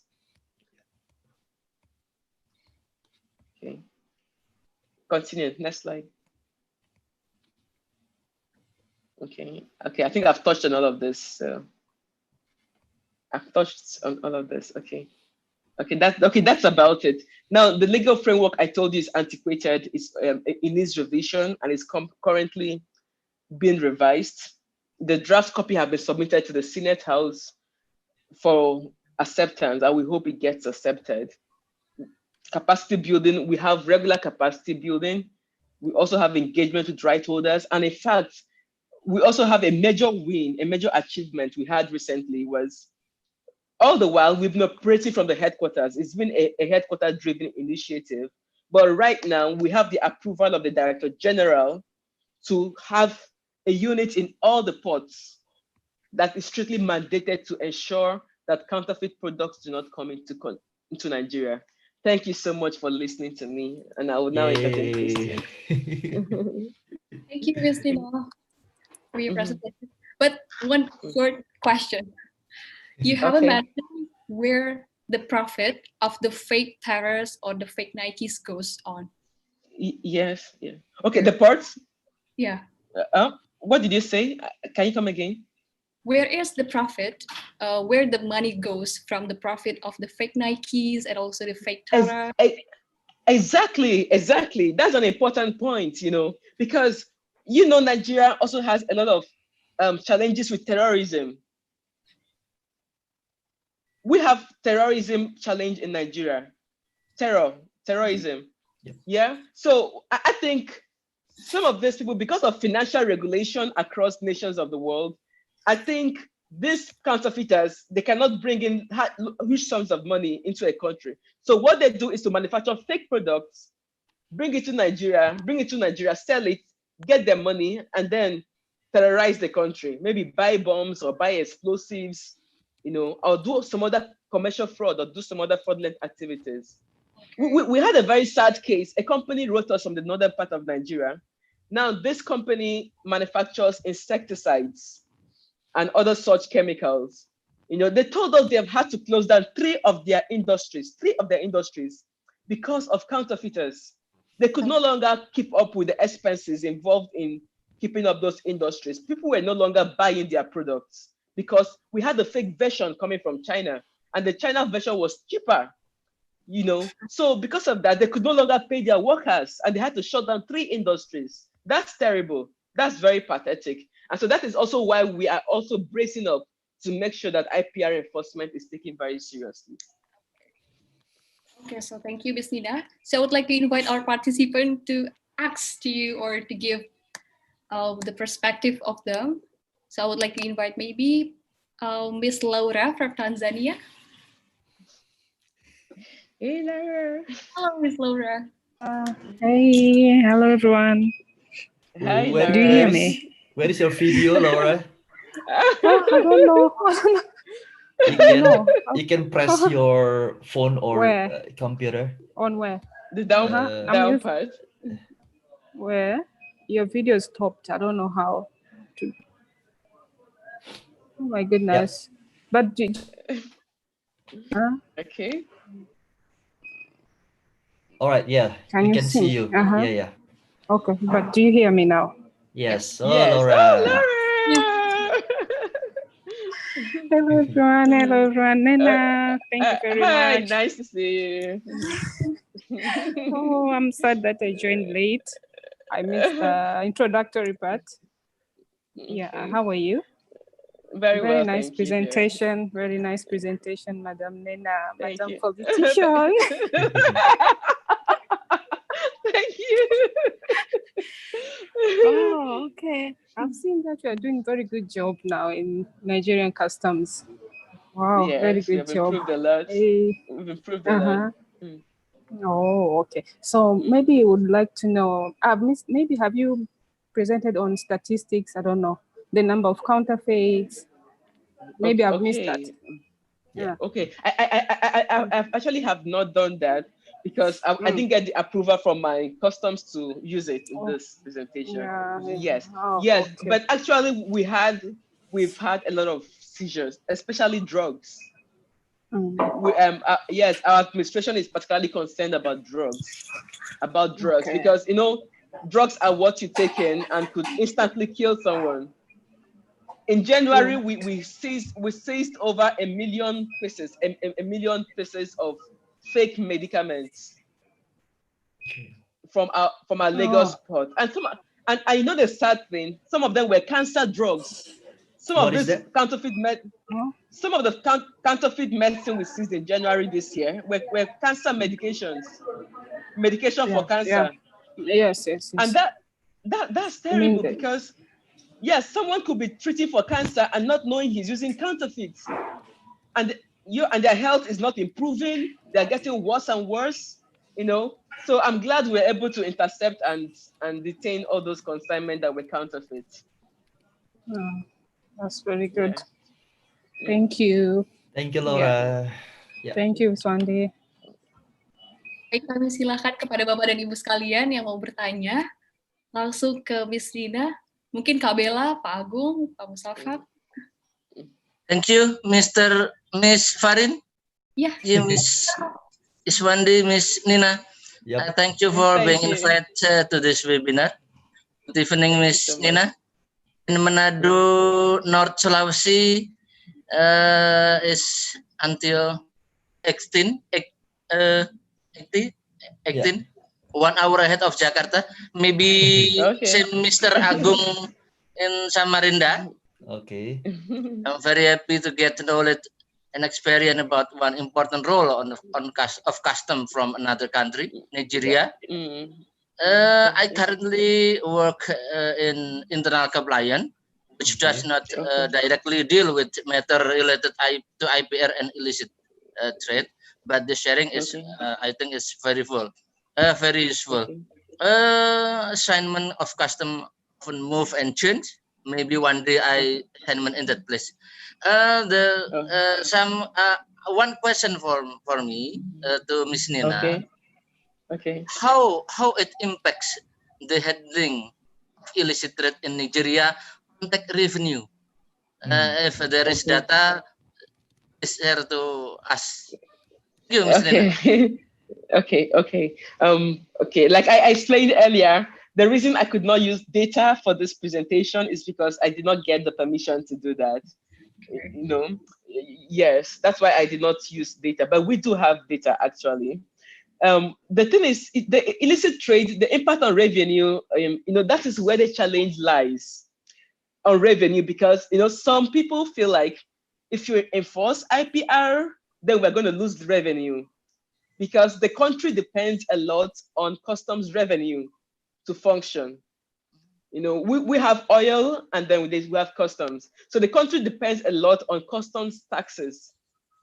Okay. Continue, next slide. Okay, I think I've touched on all of this. So I've touched on all of this, okay. That's about it. Now, the legal framework I told you is antiquated. It's in its revision, and it's currently being revised. The draft copy have been submitted to the Senate House for acceptance, and we hope it gets accepted. Capacity building, we have regular capacity building. We also have engagement with right holders. And in fact, we also have a major win, a major achievement we had recently was, all the while we've been operating from the headquarters. It's been a headquarter-driven initiative. But right now we have the approval of the Director General to have a unit in all the ports that is strictly mandated to ensure that counterfeit products do not come into Nigeria. Thank you so much for listening to me, and I will now entertain questions. Thank you, Ms. Nena, for your presentation. But one short question. You haven't Okay. mentioned where the profit of the fake tires or the fake Nikes goes on. Yes. Yeah. Okay. The parts. Yeah. What did you say? Can you come again? Where is the profit? Where the money goes from the profit of the fake Nikes and also the fake Ex- tires? e- Exactly. That's an important point, because Nigeria also has a lot of challenges with terrorism. We have terrorism challenge in Nigeria. Terrorism. Yep. Yeah. So I think some of these people, because of financial regulation across nations of the world, I think these counterfeiters, they cannot bring in huge sums of money into a country. So what they do is to manufacture fake products, bring it to Nigeria, sell it, get their money, and then terrorize the country. Maybe buy bombs or buy explosives, or do some other commercial fraud or do some other fraudulent activities. We had a very sad case. A company wrote us from the northern part of Nigeria. Now, this company manufactures insecticides and other such chemicals. They told us they have had to close down three of their industries, because of counterfeiters. They could no longer keep up with the expenses involved in keeping up those industries. People were no longer buying their products because we had the fake version coming from China, and the China version was cheaper. So because of that, they could no longer pay their workers, and they had to shut down three industries. That's terrible. That's very pathetic. And so that is also why we are also bracing up to make sure that IPR enforcement is taken very seriously. Okay, so thank you, Ms. Nina. So I would like to invite our participant to ask to you or to give the perspective of them. So I would like to invite maybe Miss Laura from Tanzania. Hey, Laura. Hello, Miss Laura. Hey, hello everyone. Hi, Where- Do you hear me? Where is your video, Laura? I don't know. You can press your phone or Where? computer. On where? The down, Uh, down part. Where? Your video stopped. I don't know how to. Oh my goodness. But Okay. all right, yeah. Can we you can see see? you. Uh-huh. Yeah. Okay, but do you hear me now? Yes. Oh, Yes. Laura. Oh, Laura. Hello everyone. Nena, thank you very Hi, much. nice to see you. Oh, I'm sad that I joined late. I missed the introductory part. Yeah, Okay. how are you? Very well, nice thank you, dear. presentation. Very nice presentation, Madam Nena, Thank Madam you. Politician. Thank you. Oh, okay. I've seen that you are doing very good job now in Nigerian customs. Wow, very Yes, we good have job. improved a lot. Hey, We've improved a lot. Mm. Oh, okay. So maybe you would like to know, maybe have you presented on statistics? I don't know, the number of counterfeits. Maybe I've missed that. Yeah. Okay. I actually have not done that because I didn't get the approval from my customs to use it in this presentation. Yeah. Yes. Oh, Yes. okay. But actually we've had a lot of seizures, especially drugs. Yes, our administration is particularly concerned about drugs. Okay. Because drugs are what you take in and could instantly kill someone. In January, we seized over 1 million pieces, a million pieces of fake medicaments from our Lagos port. And I know the sad thing, some of them were cancer drugs. Some What of is this that? counterfeit some of the counterfeit medicine we seized in January this year were cancer medication for cancer. Yes. And that's terrible because yes, someone could be treating for cancer and not knowing he's using counterfeits. And their health is not improving, they're getting worse and worse, So I'm glad we're able to intercept and detain all those consignment that were counterfeit. That's very good. Yeah. Thank you. Thank you, Laura. Yeah. Thank you, Swandi. Baik, kami silakan kepada Bapak dan Ibu sekalian yang mau bertanya. Langsung ke Miss Nina. Mungkin Kak Bella, Pak Agung, Pak Musafak. Thank you, Miss Farin. Yeah. You, Miss Iswandi, Miss Nina. Yep. Thank you for Thank being you. invited to this webinar. Good evening, Thank you Miss so much. Nina. In Manado, North Sulawesi, is until 18, 18, 1 hour ahead of Jakarta. Maybe Okay. same Mr. Agung in Samarinda. Okay. I'm very happy to get knowledge and experience about one important role of custom from another country, Nigeria. I currently work in internal compliance, which does not directly deal with matter related to IPR and illicit trade, but the sharing is, I think, is very useful. Assignment of custom often move and change. Maybe one day I assignment in that place. One question for me to Miss Nina. Okay. How it impacts the handling of illicit trade in Nigeria contact revenue? If there is data, share to us. Thank you, Ms. Nina. Okay. Like I explained earlier, the reason I could not use data for this presentation is because I did not get the permission to do that. You know, yes, that's why I did not use data, but we do have data actually. The thing is, the illicit trade, the impact on revenue, that is where the challenge lies on revenue, because some people feel like if you enforce IPR, then we're going to lose revenue, because the country depends a lot on customs revenue to function. We have oil and then we have customs. So the country depends a lot on customs taxes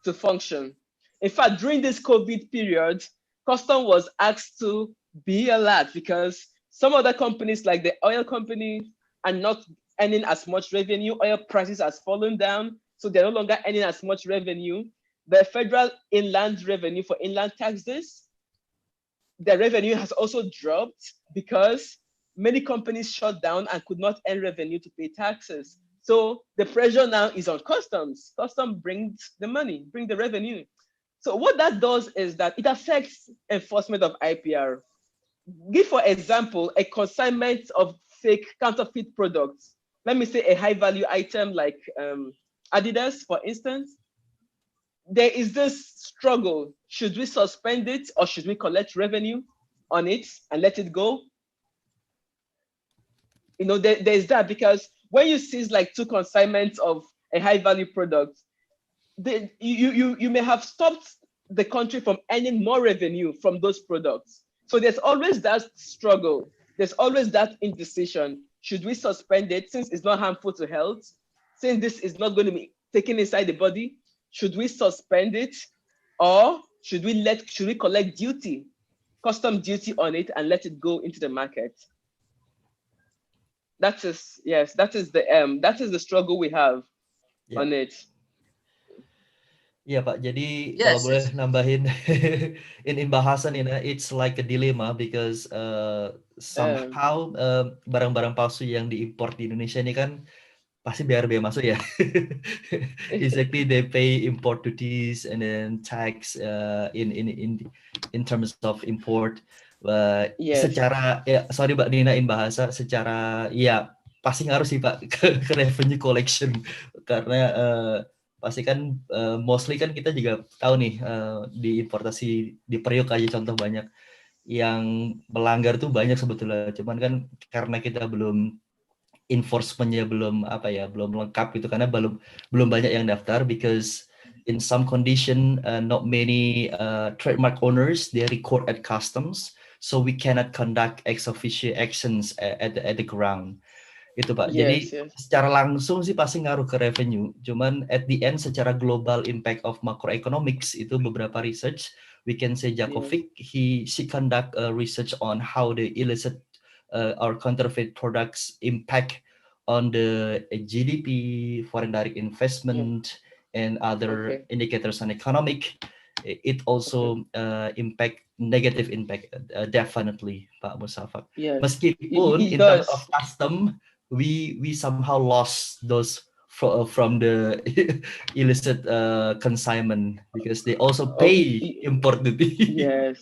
to function. In fact, during this COVID period, custom was asked to be alert because some other companies like the oil company are not earning as much revenue. Oil prices has fallen down, so they're no longer earning as much revenue. The federal inland revenue for inland taxes, the revenue has also dropped because many companies shut down and could not earn revenue to pay taxes. So the pressure now is on customs. Customs brings the money, bring the revenue. So what that does is that it affects enforcement of IPR. Give, for example, a consignment of fake counterfeit products. Let me say a high value item like Adidas, for instance. There is this struggle. Should we suspend it or should we collect revenue on it and let it go? There's that, because when you seize like 2 consignments of a high value product, you may have stopped the country from earning more revenue from those products. So there's always that struggle. There's always that indecision. Should we suspend it since it's not harmful to health? Since this is not going to be taken inside the body, should we suspend it, or should we collect duty, custom duty on it, and let it go into the market? That is the struggle we have on it. Ya Pak, jadi kalau boleh nambahin in bahasan ini, it's like a dilemma because somehow barang-barang palsu yang diimpor di Indonesia ini kan pasti biaya masuk ya. Exactly, they pay import duties and then tax in terms of import. Secara sorry Mbak Nina, in bahasa secara pasti ngaruh sih Pak ke revenue collection, karena pasti kan mostly kan kita juga tahu nih di importasi di Priok aja contoh banyak yang melanggar tuh banyak sebetulnya, cuman kan karena kita belum enforcementnya belum lengkap gitu, karena belum banyak yang daftar, because in some condition not many trademark owners they record at customs, so we cannot conduct ex officio actions at the ground. Gitu Pak. Jadi secara langsung sih pasti ngaruh ke revenue. Cuman at the end secara global impact of macroeconomics itu beberapa research, we can say Jakovic, she conduct research on how the illicit or counterfeit products impact on the GDP, foreign direct investment, and other indicators on economic. It also negative impact definitely Pak Musafak. Meskipun in terms of custom we somehow lost those from the illicit consignment, because they also pay import duty. Yes,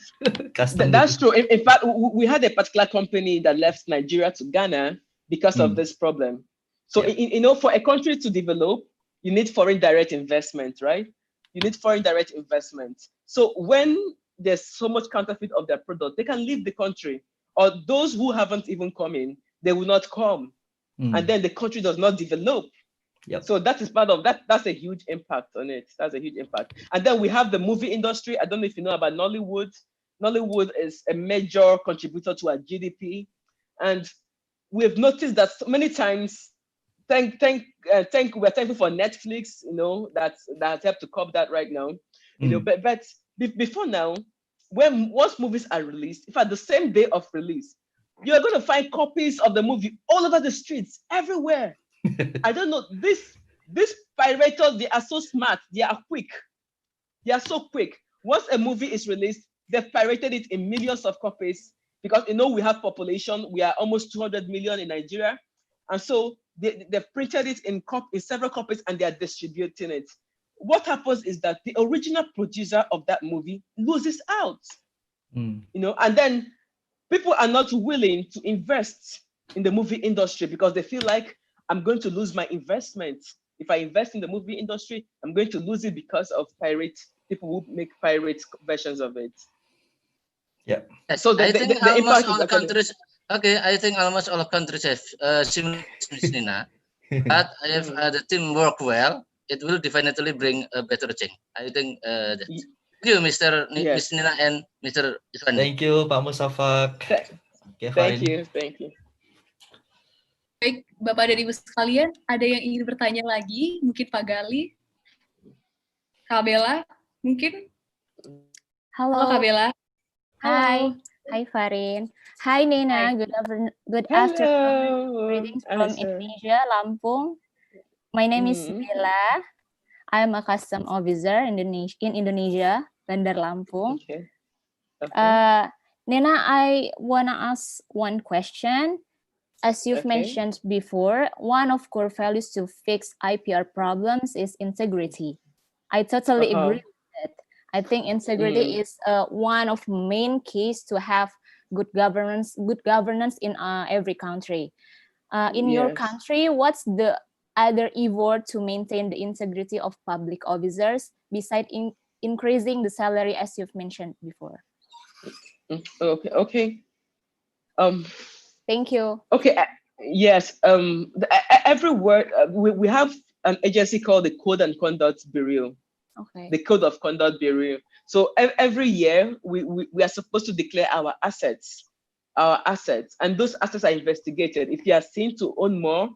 custom that's duty. true. In fact, we had a particular company that left Nigeria to Ghana because of this problem. So, you know, for a country to develop, you need foreign direct investment, right? You need foreign direct investment. So when there's so much counterfeit of their product, they can leave the country, or those who haven't even come in, they will not come. And then the country does not develop. Yep. So that is part of that. That's a huge impact on it. That's a huge impact. And then we have the movie industry. I don't know if you know about Nollywood. Nollywood is a major contributor to our GDP, and we've noticed that so many times. We're thankful for Netflix, you know, that helped to curb that right now. You know, but before now, once movies are released, if at the same day of release, you're going to find copies of the movie all over the streets, everywhere. I don't know. These pirates, they are so smart. They are quick. They are so quick. Once a movie is released, they've pirated it in millions of copies, because, you know, we have population. We are almost 200 million in Nigeria. And so they've printed it in several copies, and they are distributing it. What happens is that the original producer of that movie loses out. You know, and then people are not willing to invest in the movie industry because they feel like, I'm going to lose my investment. If I invest in the movie industry, I'm going to lose it because of people who make pirate versions of it. Yeah. Yes, So the almost impact all is actually... countries. Okay, I think almost all countries have similar Nina, but if the team work well, it will definitely bring a better change. I think that. Thank you, Mr. Miss Nena and Mr. Iswandi. Thank you, Pak Musafak. Thank you. Baik, Bapak dan Ibu sekalian, ada yang ingin bertanya lagi? Mungkin Pak Gali? Kak Bella, mungkin? Halo Kak Bella. Hi. Hi, Farin. Hi, Nena. Hi. Good afternoon. Greetings from Indonesia, Lampung. My name is Bella. I'm a custom officer in Indonesia, Bandar Lampung. Okay. Nena, I want to ask one question. As you've mentioned before, one of core values to fix IPR problems is integrity. I totally agree with that. I think integrity is one of main keys to have good governance in every country. In your country, what's the other effort to maintain the integrity of public officers besides increasing the salary, as you've mentioned before? Okay. Thank you. Okay. Yes. Everywhere we have an agency called the Code and Conduct Bureau. Okay. The Code of Conduct Bureau. So every year we are supposed to declare our assets, and those assets are investigated. If you are seen to own more,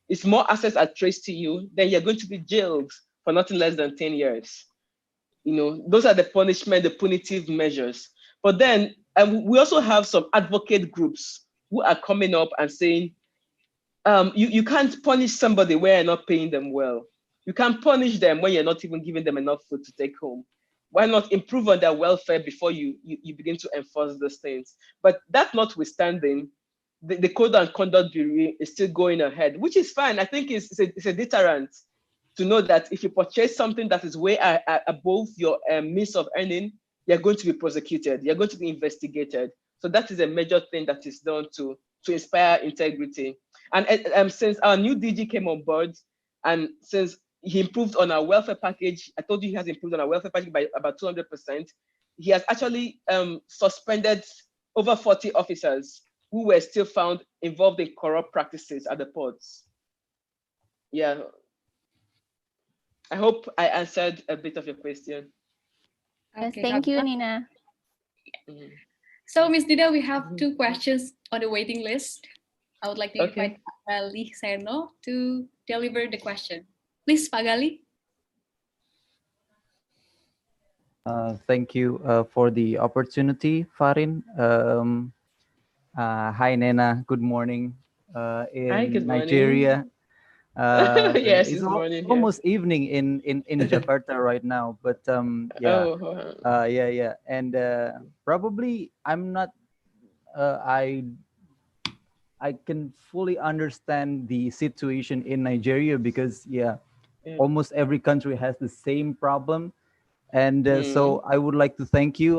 if more assets are traced to you, then you're going to be jailed for nothing less than 10 years. You know, those are the punitive measures. But then we also have some advocate groups who are coming up and saying, you can't punish somebody where you're not paying them well. You can't punish them when you're not even giving them enough food to take home. Why not improve on their welfare before you begin to enforce those things? But that notwithstanding, the Code and Conduct Bureau is still going ahead, which is fine. I think it's a deterrent to know that if you purchase something that is way above your means of earning, you're going to be prosecuted. You're going to be investigated. So that is a major thing that is done to inspire integrity. And since our new DG came on board, and since he improved on our welfare package, I told you he has improved on our welfare package by about 200%. He has actually suspended over 40 officers who were still found involved in corrupt practices at the ports. Yeah. I hope I answered a bit of your question. Okay, thank you, Nena. So, Ms. Nena, we have 2 questions on the waiting list. I would like to invite Pak Gali Seno to deliver the question. Please, Pak Gali. Thank you for the opportunity, Farin. Hi, Nena. Good morning. In Nigeria. Yes, it's morning, almost evening in Jakarta right now, but yeah. And probably I'm not. I can fully understand the situation in Nigeria because almost every country has the same problem. And so I would like to thank you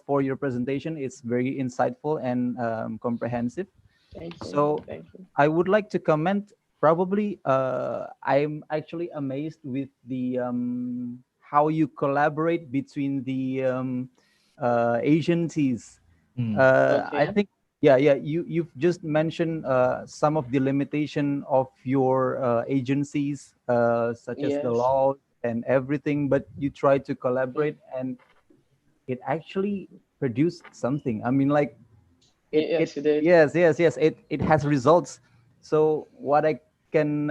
for your presentation. It's very insightful and comprehensive. Thank you. So Thank you. I would like to comment. Probably, I'm actually amazed with the how you collaborate between the agencies. I think, you've just mentioned some of the limitation of your agencies, such as the law and everything, but you try to collaborate, and it actually produced something. I mean, like, Yes, you did. yes, it has results. So what I can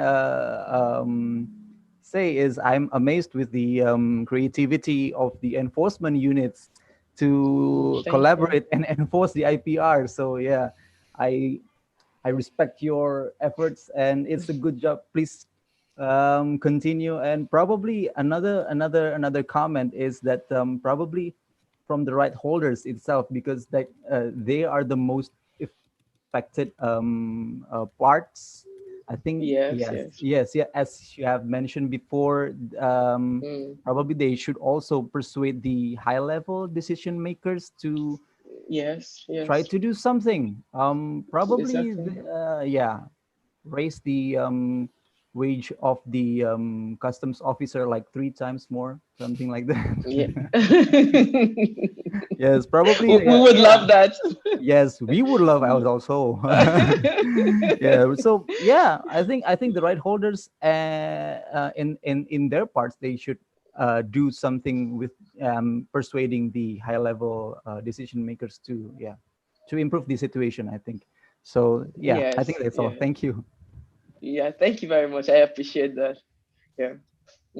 say is I'm amazed with the creativity of the enforcement units to collaborate and enforce the IPR. So I respect your efforts, and it's a good job. Please continue. And probably another comment is that probably from the right holders itself, because they are the most affected parts. I think yes, as you have mentioned before, probably they should also persuade the high level decision makers to try to do something. Probably raise the wage of the customs officer like 3 times more, something like that. Yes, probably we would love that. Yes, we would love ours also. So I think the right holders in their parts, they should do something with persuading the high level decision makers to improve the situation, I think. So I think that's all. Thank you. Thank you very much. I appreciate that.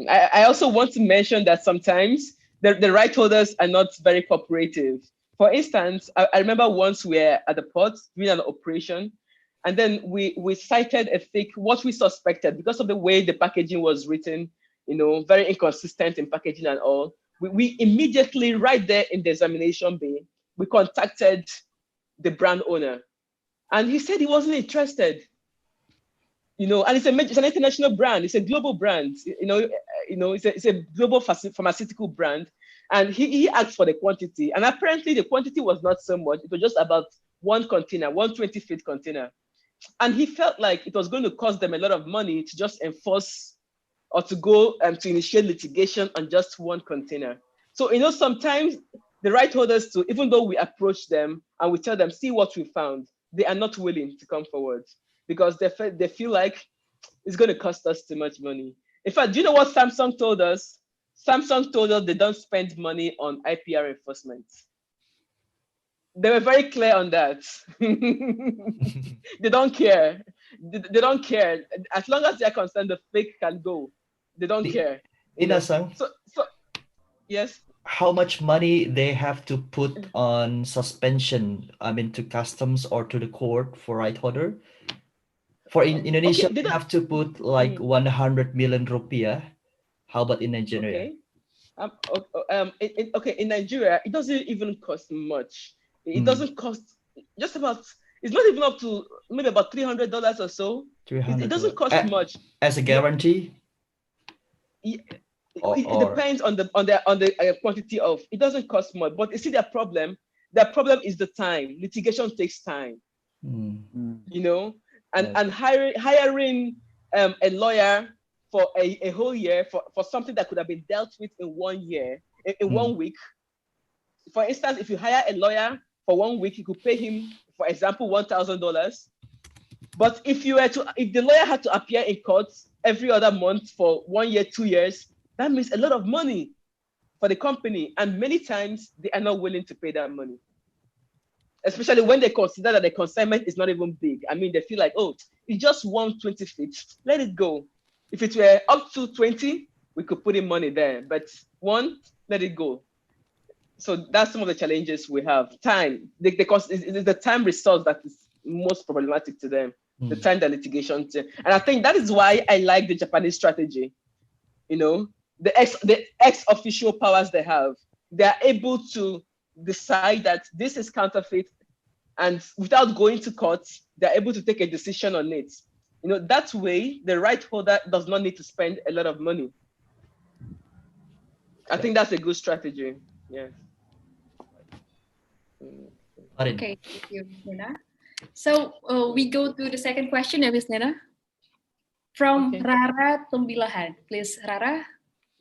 I also want to mention that sometimes the right holders are not very cooperative. For instance, I remember once we were at the port doing an operation, and then we cited a fake, what we suspected because of the way the packaging was written, very inconsistent in packaging and all. We immediately, right there in the examination bay, we contacted the brand owner, and he said he wasn't interested. And it's an international brand. It's a global brand. It's a global pharmaceutical brand. And he asked for the quantity. And apparently the quantity was not so much. It was just about one container, 120-feet container. And he felt like it was going to cost them a lot of money to just enforce or to go to initiate litigation on just one container. So, sometimes the right holders too, even though we approach them and we tell them, see what we found, they are not willing to come forward, because they feel like it's going to cost us too much money. In fact, do you know what Samsung told us? Samsung told us they don't spend money on IPR enforcement. They were very clear on that. They don't care. They don't care. As long as they're concerned, the fake can go. They don't care. Nena-san, so yes. How much money they have to put on suspension, to customs or to the court for right holder? For in Indonesia, they have to put like 100 million rupiah. How about in Nigeria? In Nigeria, it doesn't even cost much. It doesn't cost just about, it's not even up to maybe about $300 or so. It doesn't cost much. As a guarantee? It depends on the quantity of, it doesn't cost much, but you see their problem is the time. Litigation takes time. And hiring a lawyer for a whole year for something that could have been dealt with in 1 year, in 1 week. For instance, if you hire a lawyer for 1 week, you could pay him, for example, $1,000. But if the lawyer had to appear in court every other month for 1 year, 2 years, that means a lot of money for the company. And many times they are not willing to pay that money, especially when they consider that the consignment is not even big. They feel like, oh, it's just 120 feet, let it go. If it were up to 20, we could put in money there, but let it go. So that's some of the challenges we have. Time, because it's the time resource that is most problematic to them, the time, the litigation. And I think that is why I like the Japanese strategy. The ex-official powers they have, they are able to decide that this is counterfeit and without going to court, they're able to take a decision on it. That way, the right holder does not need to spend a lot of money. I think that's a good strategy. Yeah. Okay, thank you, Nena. So we go to the second question, Ms. Nena. From Rara Tembilahan. Please, Rara,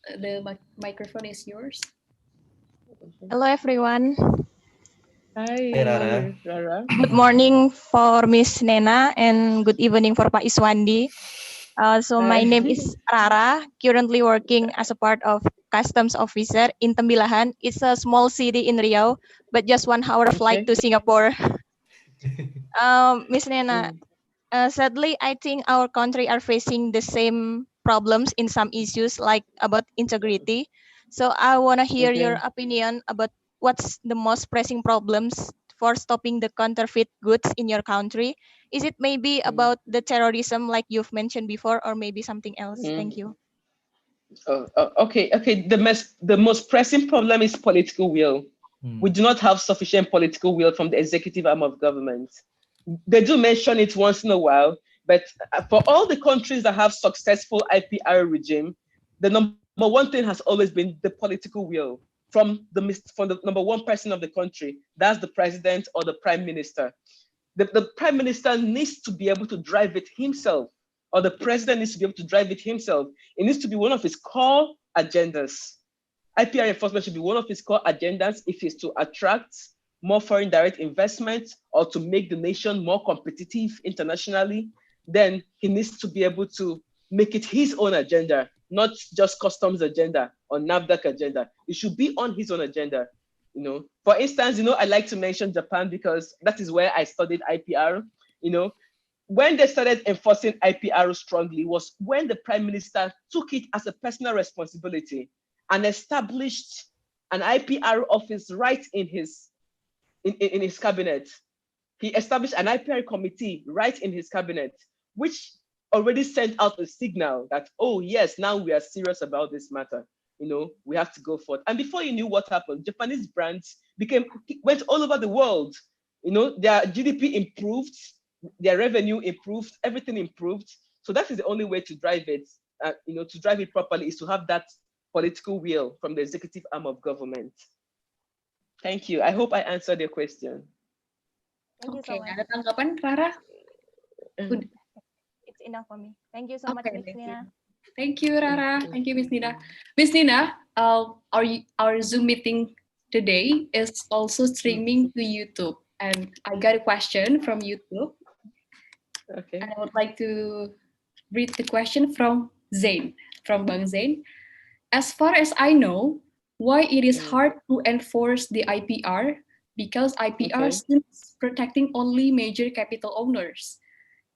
the microphone is yours. Hello, everyone. Hi, Rara. Rara. Good morning for Miss Nena and good evening for Pak Iswandi. My name is Rara, currently working as a part of customs officer in Tembilahan. It's a small city in Riau, but just 1 hour flight to Singapore. Miss Nena, sadly, I think our country are facing the same problems in some issues like about integrity. So I want to hear your opinion about what's the most pressing problems for stopping the counterfeit goods in your country. Is it maybe about the terrorism like you've mentioned before, or maybe something else? Thank you. Okay. The most pressing problem is political will. We do not have sufficient political will from the executive arm of government. They do mention it once in a while, but for all the countries that have successful IPR regime, the number one thing has always been the political will from the number one person of the country. That's the president or the prime minister. The prime minister needs to be able to drive it himself, or the president needs to be able to drive it himself. It needs to be one of his core agendas. IPR enforcement should be one of his core agendas if it's to attract more foreign direct investment or to make the nation more competitive internationally. Then he needs to be able to make it his own agenda, not just customs agenda or NAFDAC agenda. It should be on his own agenda. For instance, I like to mention Japan because that is where I studied IPR. When they started enforcing IPR strongly was when the prime minister took it as a personal responsibility and established an IPR office right in his cabinet. He established an IPR committee right in his cabinet, which already sent out a signal that, oh yes, now we are serious about this matter. We have to go forward. And before you knew what happened, Japanese brands went all over the world. Their GDP improved, their revenue improved, everything improved. So that is the only way to drive it. To drive it properly is to have that political will from the executive arm of government. Thank you. I hope I answered your question. Thank you so much. Ada tanggapan, Rara? It's enough for me. Thank you so much, Miss Nena. Thank you, Rara. Thank you, Miss Nena. Miss Nena, our Zoom meeting today is also streaming to YouTube. And I got a question from YouTube. Okay. And I would like to read the question from Zain, from Bang Zain. As far as I know, why it is hard to enforce the IPR? Because IPR seems protecting only major capital owners,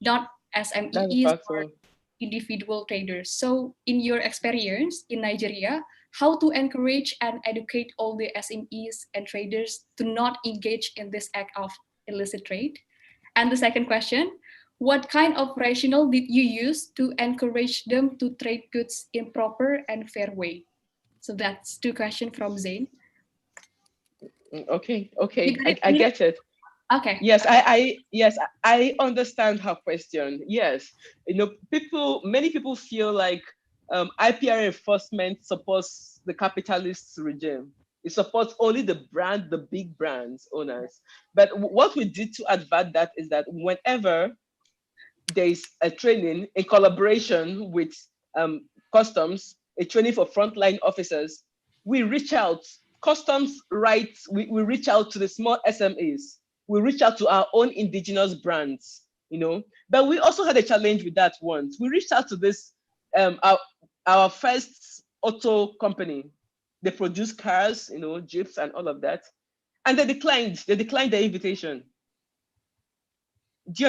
not SMEs or individual traders. So in your experience in Nigeria, how to encourage and educate all the SMEs and traders to not engage in this act of illicit trade? And the second question, what kind of rationale did you use to encourage them to trade goods in proper and fair way? So that's 2 questions from Zain. Okay. I get it. Okay. Yes, I understand her question. Yes, many people feel like IPR enforcement supports the capitalist regime. It supports only the big brands owners. But what we did to advert that is that whenever there is a training in collaboration with customs, a training for frontline officers, we reach out. Customs rights, we reach out to the small SMEs. We reach out to our own indigenous brands, But we also had a challenge with that once. We reached out to this, our first auto company. They produce cars, Jeeps and all of that. And they declined the invitation. Do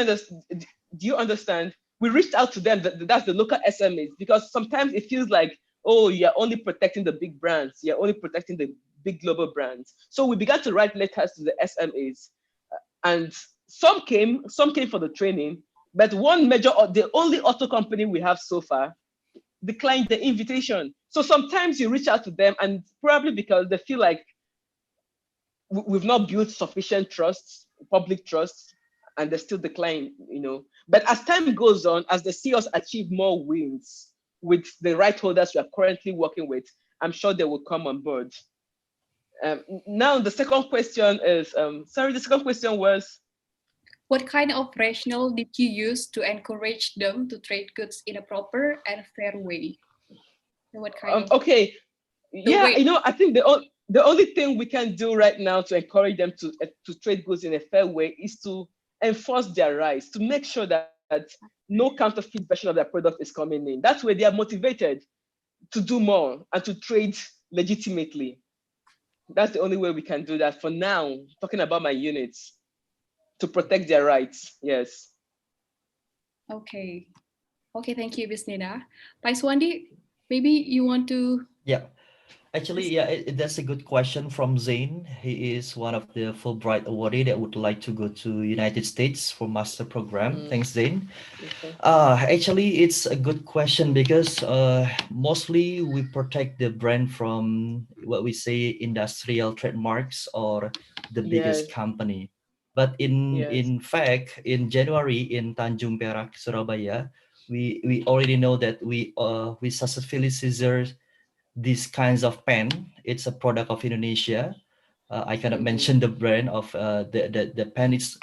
you understand? We reached out to them, that's the local SMEs, because sometimes it feels like, oh, you're only protecting the big brands. You're only protecting the big global brands. So we began to write letters to the SMEs. And some came for the training, but the only auto company we have so far declined the invitation. So sometimes you reach out to them, and probably because they feel like we've not built sufficient trust, public trust, and they still decline, But as time goes on, as they see us achieve more wins with the right holders we are currently working with, I'm sure they will come on board. Now, the second question is, the second question was, what kind of rationale did you use to encourage them to trade goods in a proper and fair way? What kind of okay, yeah, I think the only thing we can do right now to encourage them to trade goods in a fair way is to enforce their rights, to make sure that no counterfeit version of their product is coming in. That's where they are motivated to do more and to trade legitimately. That's the only way we can do that for now, talking about my units, to protect their rights. Yes. Okay, thank you, Ms. Nena. Paiswandi, maybe you want to... Yeah. Actually, yeah, that's a good question from Zain. He is one of the Fulbright awardee that would like to go to United States for master program. Thanks, Zain. Okay. Actually, it's a good question because mostly we protect the brand from what we say industrial trademarks or the biggest company. But in fact, in January in Tanjung Perak, Surabaya, we already know that we successfully scissored these kinds of pen. It's a product of Indonesia. I cannot mention the brand of the pen. It's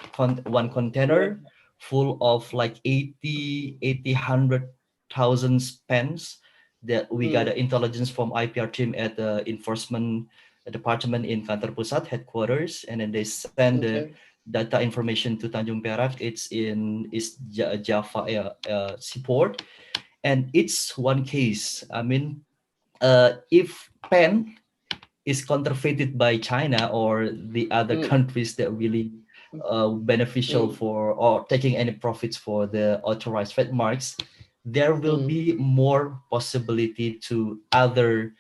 one container full of like 100,000 pens that we got intelligence from IPR team at the enforcement department in Kantor Pusat headquarters, and then they send the data information to Tanjung Perak. It's in Java seaport, and it's one case. I mean, if pen is counterfeited by China or the other countries that really beneficial for or taking any profits for the authorized trademarks, there will be more possibility to other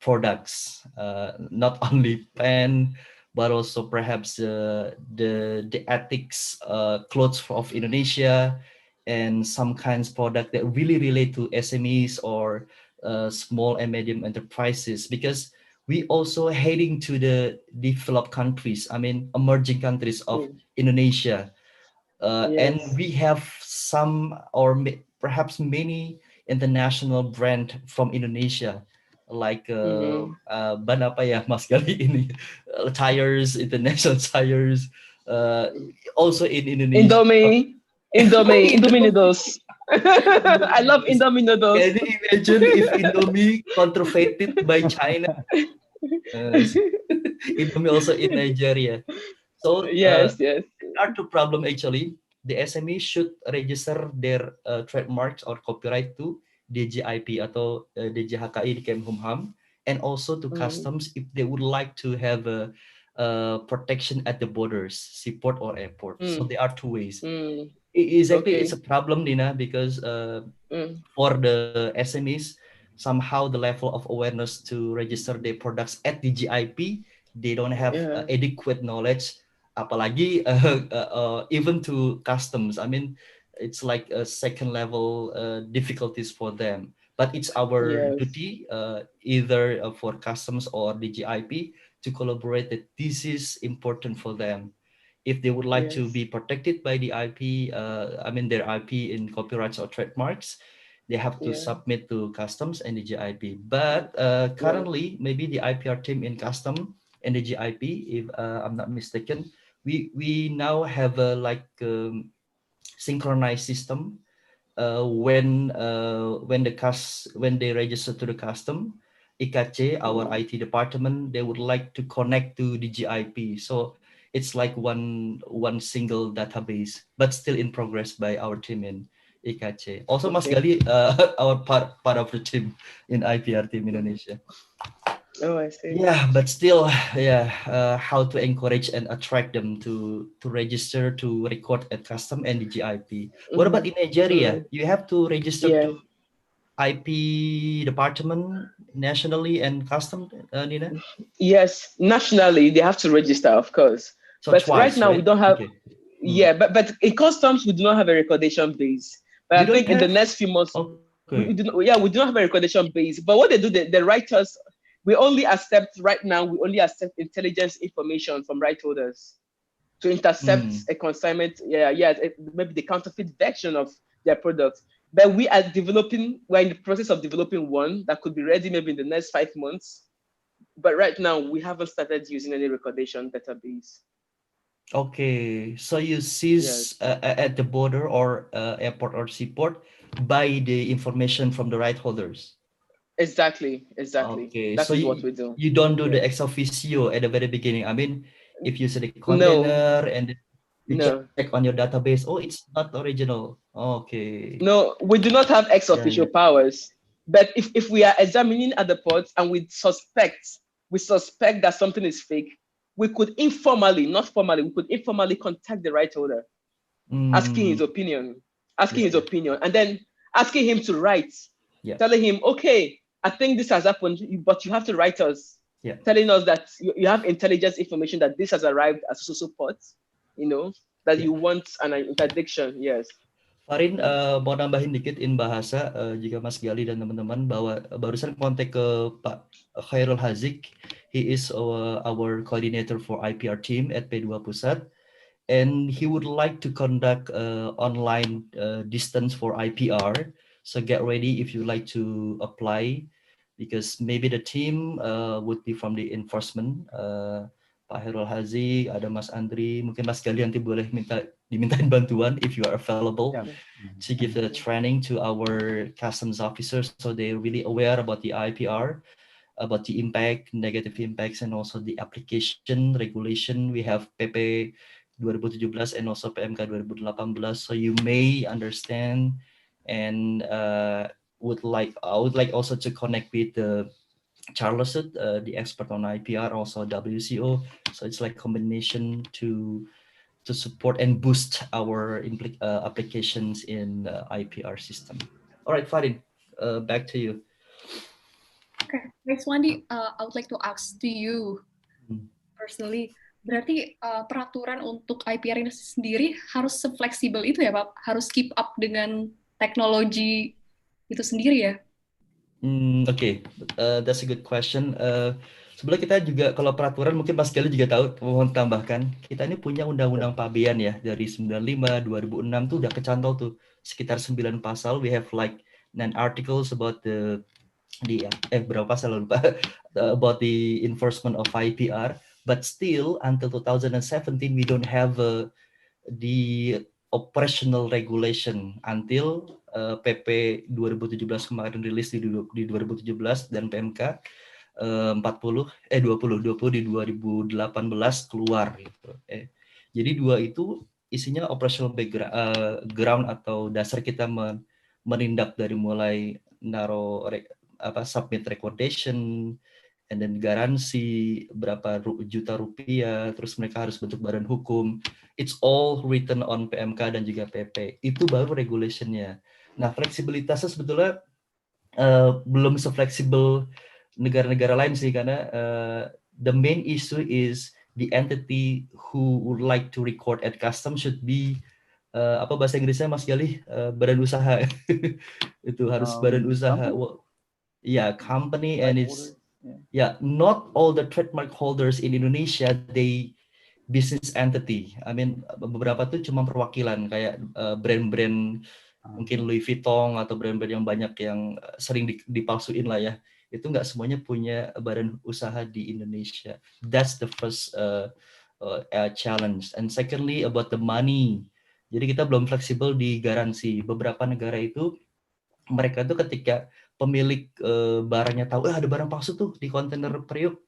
products, not only pen, but also perhaps the ethics clothes of Indonesia and some kinds product that really relate to SMEs or small and medium enterprises, because we also heading to the developed countries, I mean emerging countries of Indonesia, and we have some or perhaps many international brand from Indonesia, like ban apa ya Mas Gali ini, tires, international tires, also in Indonesia. Indomie noodles. I love Indomie noodles. Can you imagine if Indomie counterfeited by China? Indomie also in Nigeria. So yes. There are two problems actually. The SME should register their trademarks or copyright to DJIP atau DJHKI di Kemhumham, and also to customs if they would like to have a protection at the borders, seaport or airport. So there are two ways. Exactly, it's a problem, Nina, because for the SMEs, somehow the level of awareness to register their products at the GIP, they don't have adequate knowledge. Apalagi even to customs. I mean, it's like a second level difficulties for them. But it's our duty, either for customs or the GIP, to collaborate that this is important for them. If they would like to be protected by the IP, I mean their IP in copyrights or trademarks, they have to submit to customs and the GIP. But currently, maybe the IPR team in custom and the GIP, if I'm not mistaken, we now have a synchronized system. When they register to the custom, IKC, our IT department, they would like to connect to the GIP. So it's like one single database, but still in progress by our team in IKC. Also, Mas Gali, our part of the team in IPR team Indonesia. Oh, I see. Yeah, but still, how to encourage and attract them to register to record at custom and the GIP. What about in Nigeria? You have to register to IP department nationally and custom, Nina? Yes, nationally they have to register, of course. So but twice, right now we don't have. Okay. Yeah, but in customs we do not have a recordation base. But I think in the next few months, we do not have a recordation base. But what they do, the writers, we only accept right now. We only accept intelligence information from right holders. to intercept a consignment, maybe the counterfeit version of their product. But we're in the process of developing one that could be ready maybe in the next 5 months. But right now, we haven't started using any recordation database. Okay, so you seize at the border or airport or seaport by the information from the right holders. Exactly. Okay, That so is what we do. you don't do the ex officio at the very beginning. I mean, if you see the No. container and you No. check on your database, oh, it's not original. Okay. No, we do not have ex officio powers. But if we are examining at the ports and we suspect that something is fake, we could informally, not formally, we could informally contact the right holder, asking his opinion, and then asking him to write, telling him, okay, I think this has happened, but you have to write us, telling us that you have intelligence information that this has arrived at social port, that you want an interdiction. Yes. Farin, mau nambahin dikit in bahasa jika Mas Gali dan teman-teman bahwa barusan kontak ke Pak Khairul Hazik. He is our coordinator for IPR team at P2 Pusat, and he would like to conduct online distance for IPR. So get ready if you like to apply, because maybe the team would be from the enforcement. Pak Khairul Hazik, ada Mas Andri, mungkin Mas Gali nanti boleh dimintain bantuan if you are available to give the training to our customs officers, so they're really aware about the IPR, about the impact, negative impacts, and also the application regulation. We have PP 2017 and also PMK 2018, so you may understand. And I would like also to connect with the Charles, the expert on IPR, also WCO. So it's like combination to support and boost our applications in the IPR system. All right, Farin, back to you. Okay, next one, I would like to ask to you personally. Berarti peraturan untuk IPR ini sendiri harus se-fleksibel itu ya, Pak? Harus keep up dengan teknologi itu sendiri ya? Okay, that's a good question. Sebenarnya kita juga kalau peraturan mungkin Mas Gali juga tahu, mohon tambahkan. Kita ini punya undang-undang pabean ya dari 95, 2006 tuh udah kecantol tuh sekitar 9 pasal. We have like 9 articles about berapa pasal lupa about the enforcement of IPR. But still until 2017 we don't have the operational regulation until PP 2017 kemarin rilis di 2017 dan PMK 20 di 2018 keluar gitu. Jadi dua itu isinya operational background atau dasar kita menindak dari mulai submit recordation, and then garansi berapa juta rupiah, terus mereka harus bentuk badan hukum. It's all written on PMK dan juga PP. Itu baru regulationnya. Nah, fleksibilitasnya sebetulnya belum se-fleksibel negara-negara lain sih, karena the main issue is the entity who would like to record at customs should be apa bahasa Inggrisnya Mas Gali, badan usaha. Itu harus badan usaha. Company, and it's not all the trademark holders in Indonesia they business entity. I mean beberapa tuh cuma perwakilan kayak brand-brand mungkin Louis Vuitton atau brand-brand yang banyak yang sering dipalsuin lah ya. Itu nggak semuanya punya badan usaha di Indonesia. That's the first challenge. And secondly about the money. Jadi kita belum fleksibel di garansi. Beberapa negara itu mereka tuh ketika pemilik barangnya tahu ada barang palsu tuh di kontainer Priuk,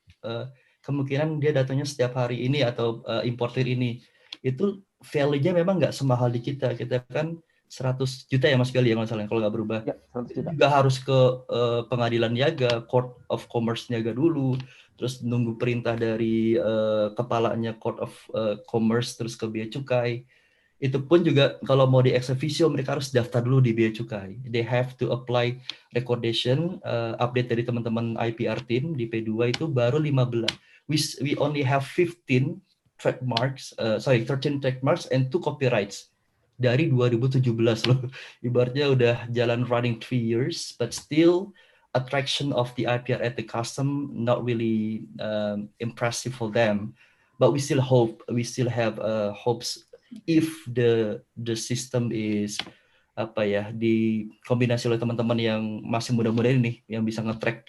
kemungkinan dia datangnya setiap hari ini atau importer ini, itu value-nya memang nggak semahal di kita kan 100 juta ya Mas Gali ya kalau nggak berubah. Ya, 100 juta. Juga harus ke pengadilan niaga, Court of Commerce niaga dulu, terus nunggu perintah dari kepalanya Court of Commerce, terus ke bea cukai. Itu pun juga kalau mau di ex officio mereka harus daftar dulu di bea cukai. They have to apply recordation. Update dari teman-teman IPR team di P2 itu baru 15. We only have 13 trademarks and 2 copyrights dari 2017 loh. Ibaratnya udah jalan running 3 years, but still attraction of the IPR at the custom not really impressive for them. but we still have hopes if the system is apa ya, dikombinasi oleh teman-teman yang masih muda-muda ini yang bisa nge-track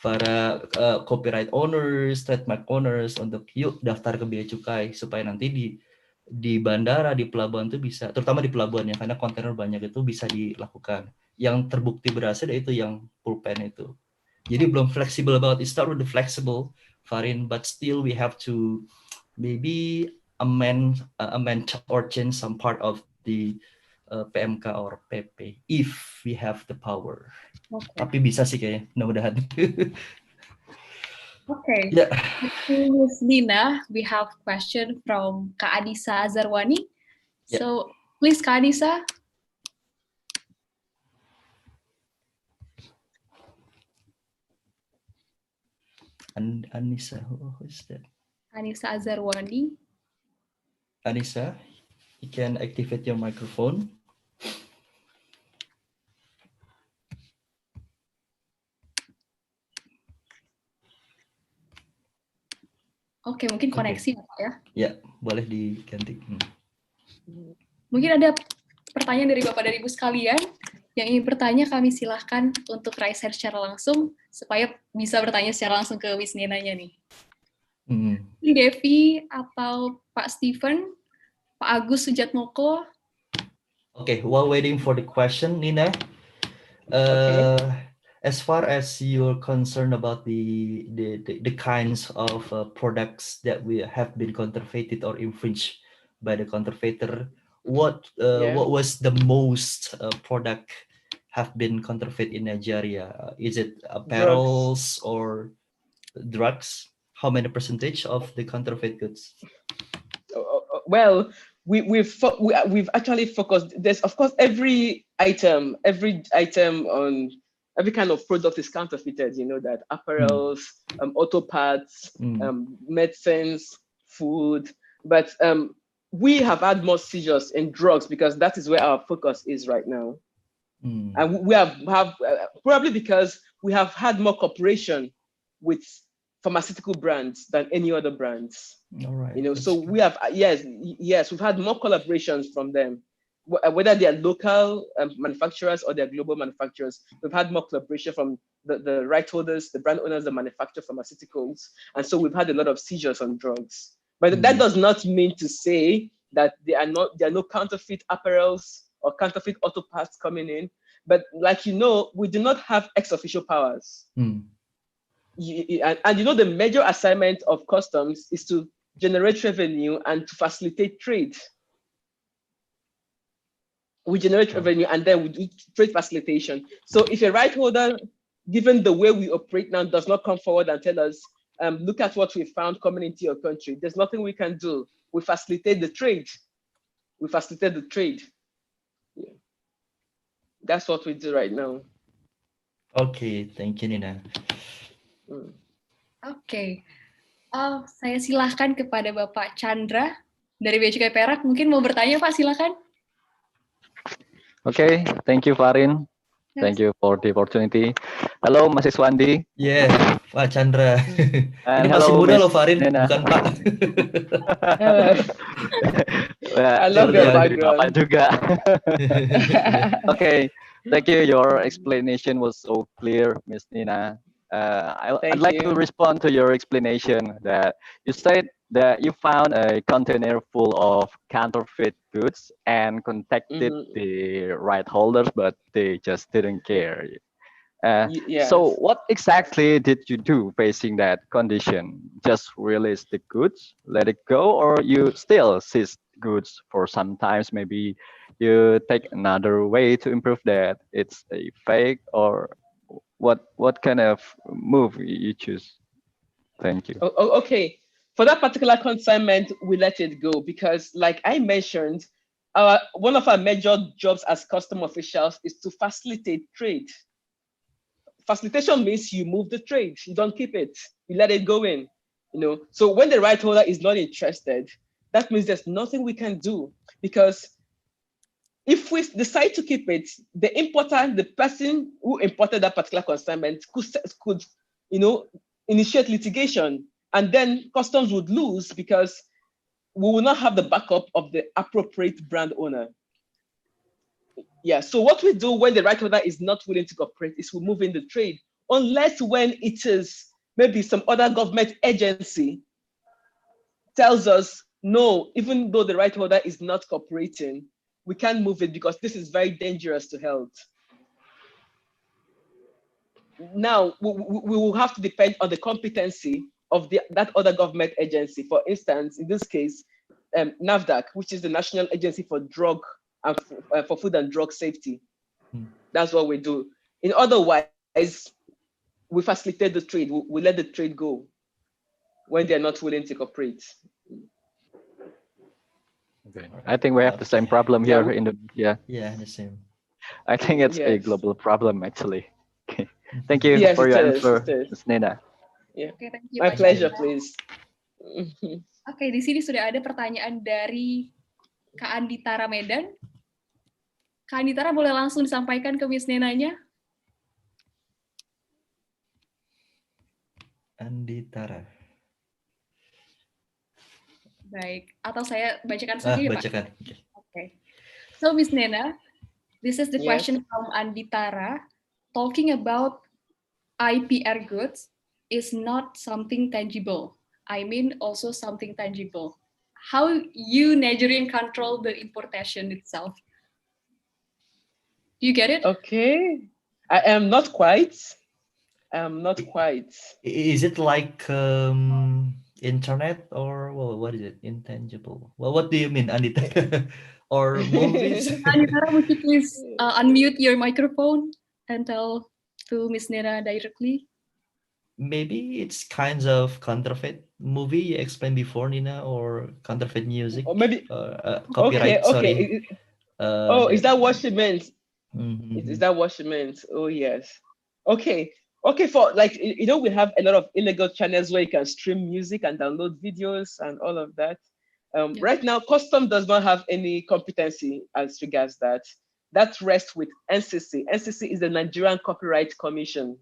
para copyright owners, trademark owners untuk yuk daftar ke bea cukai supaya nanti di bandara, di pelabuhan itu bisa, terutama di pelabuhannya karena kontainer banyak itu bisa dilakukan. Yang terbukti berhasil itu yang pulpen itu. Jadi belum flexible banget. It's not really flexible, Farin, but still we have to maybe amend or change some part of the PMK or PP if we have the power. Okay. Tapi bisa sih kayaknya, mudah-mudahan. Okay. Yeah. Ms. Nena, we have question from Kak Anissa Azarwani. Yeah. So please, Kak Anissa. Anissa, who is that? Anissa Azarwani. Anissa, you can activate your microphone. Oke, mungkin koneksi ya. Ya, boleh diganti. Mungkin ada pertanyaan dari Bapak dan Ibu sekalian yang ingin bertanya, kami silahkan untuk raise hand secara langsung supaya bisa bertanya secara langsung ke Miss Nenanya nih. Devi atau Pak Steven, Pak Agus Sujatmoko. Okay, while waiting for the question, Nina, as far as you're concerned about the kinds of products that we have been counterfeited or infringed by the counterfeiter, what was the most product have been counterfeit in Nigeria? Is it apparels or drugs? How many percentage of the counterfeit goods? Well, we've actually focused. There's of course every item on every kind of product is counterfeited. You know that apparels, auto parts, medicines, food. But we have had more seizures in drugs because that is where our focus is right now. And we have probably because we have had more cooperation with pharmaceutical brands than any other brands. All right. You know, so we have yes, we've had more collaborations from them. Whether they are local manufacturers or they are global manufacturers, we've had more collaboration from the right holders, the brand owners that manufacture pharmaceuticals. And so we've had a lot of seizures on drugs. But that does not mean to say that there are no counterfeit apparels or counterfeit auto parts coming in. But like you know, we do not have ex-official powers. And you know, the major assignment of customs is to generate revenue and to facilitate trade. We generate revenue and then we do trade facilitation. So if a right holder, given the way we operate now, does not come forward and tell us, look at what we found coming into your country, there's nothing we can do. We facilitate the trade. We facilitate the trade. Yeah. That's what we do right now. Okay, thank you, Nina. Oke. Saya silahkan kepada Bapak Chandra dari Bea Cukai Perak. Mungkin mau bertanya, Pak, silakan. Okay, thank you, Farin. Thank you for the opportunity. Hello, Mas Iswandi. Yeah, Pak Chandra. And ini masih muda loh, Farin, Nena. bukan Pak. I love your background. Juga. Okay, thank you. Your explanation was so clear, Miss Nena. I'd like to respond to your explanation that you said that you found a container full of counterfeit goods and contacted the right holders, but they just didn't care. Yes. So what exactly did you do facing that condition? Just release the goods, let it go, or you still seize goods for some times? Maybe you take another way to improve that it's a fake, or what kind of move you choose? Thank you. Okay. For that particular consignment, we let it go because, like I mentioned, one of our major jobs as custom officials is to facilitate trade. Facilitation means you move the trade, you don't keep it, you let it go in. You know, so when the right holder is not interested, that means there's nothing we can do, because if we decide to keep it, the importer, the person who imported that particular consignment could you know, initiate litigation. And then customs would lose because we will not have the backup of the appropriate brand owner. Yeah, so what we do when the right holder is not willing to cooperate is we move in the trade, unless when it is maybe some other government agency tells us, no, even though the right holder is not cooperating, we can't move it because this is very dangerous to health. Now, we will have to depend on the competency of that other government agency. For instance, in this case, NAFDAC, which is the National Agency for Drug and for Food and Drug Safety. That's what we do. In otherwise, we facilitate the trade. We let the trade go when they're not willing to cooperate. Okay. I think we have the same problem here in the Yeah, the same. I think it's a global problem actually. Okay. Thank you for your answer, Ms. Nena. Yeah. Okay, thank you, My Pak pleasure, Jaya. please. Oke, di sini sudah ada pertanyaan dari Kak Anditara Medan. Kak Anditara boleh langsung disampaikan ke Miss Nenanya? Anditara. Baik, atau saya bacakan saja ya, Pak? Bacakan. Okay. So, Miss Nena, this is the Yes. question from Anditara. Talking about IPR goods is not something tangible. I mean, also something tangible. How you Nigerian control the importation itself? Do you get it? Okay. I am not quite. Is it like internet or what is it? Intangible. Well, what do you mean, Anita? Or movies? Anditara, would you please unmute your microphone and tell to Miss Nena directly? Maybe it's kinds of counterfeit movie you explained before, Nina, or counterfeit music. Or maybe copyright. Okay. Sorry. Is that what she meant? Mm-hmm. Is that what she meant? Oh yes. Okay. For like we have a lot of illegal channels where you can stream music and download videos and all of that. Right now, custom does not have any competency as regards that. That rests with NCC. NCC is the Nigerian Copyright Commission.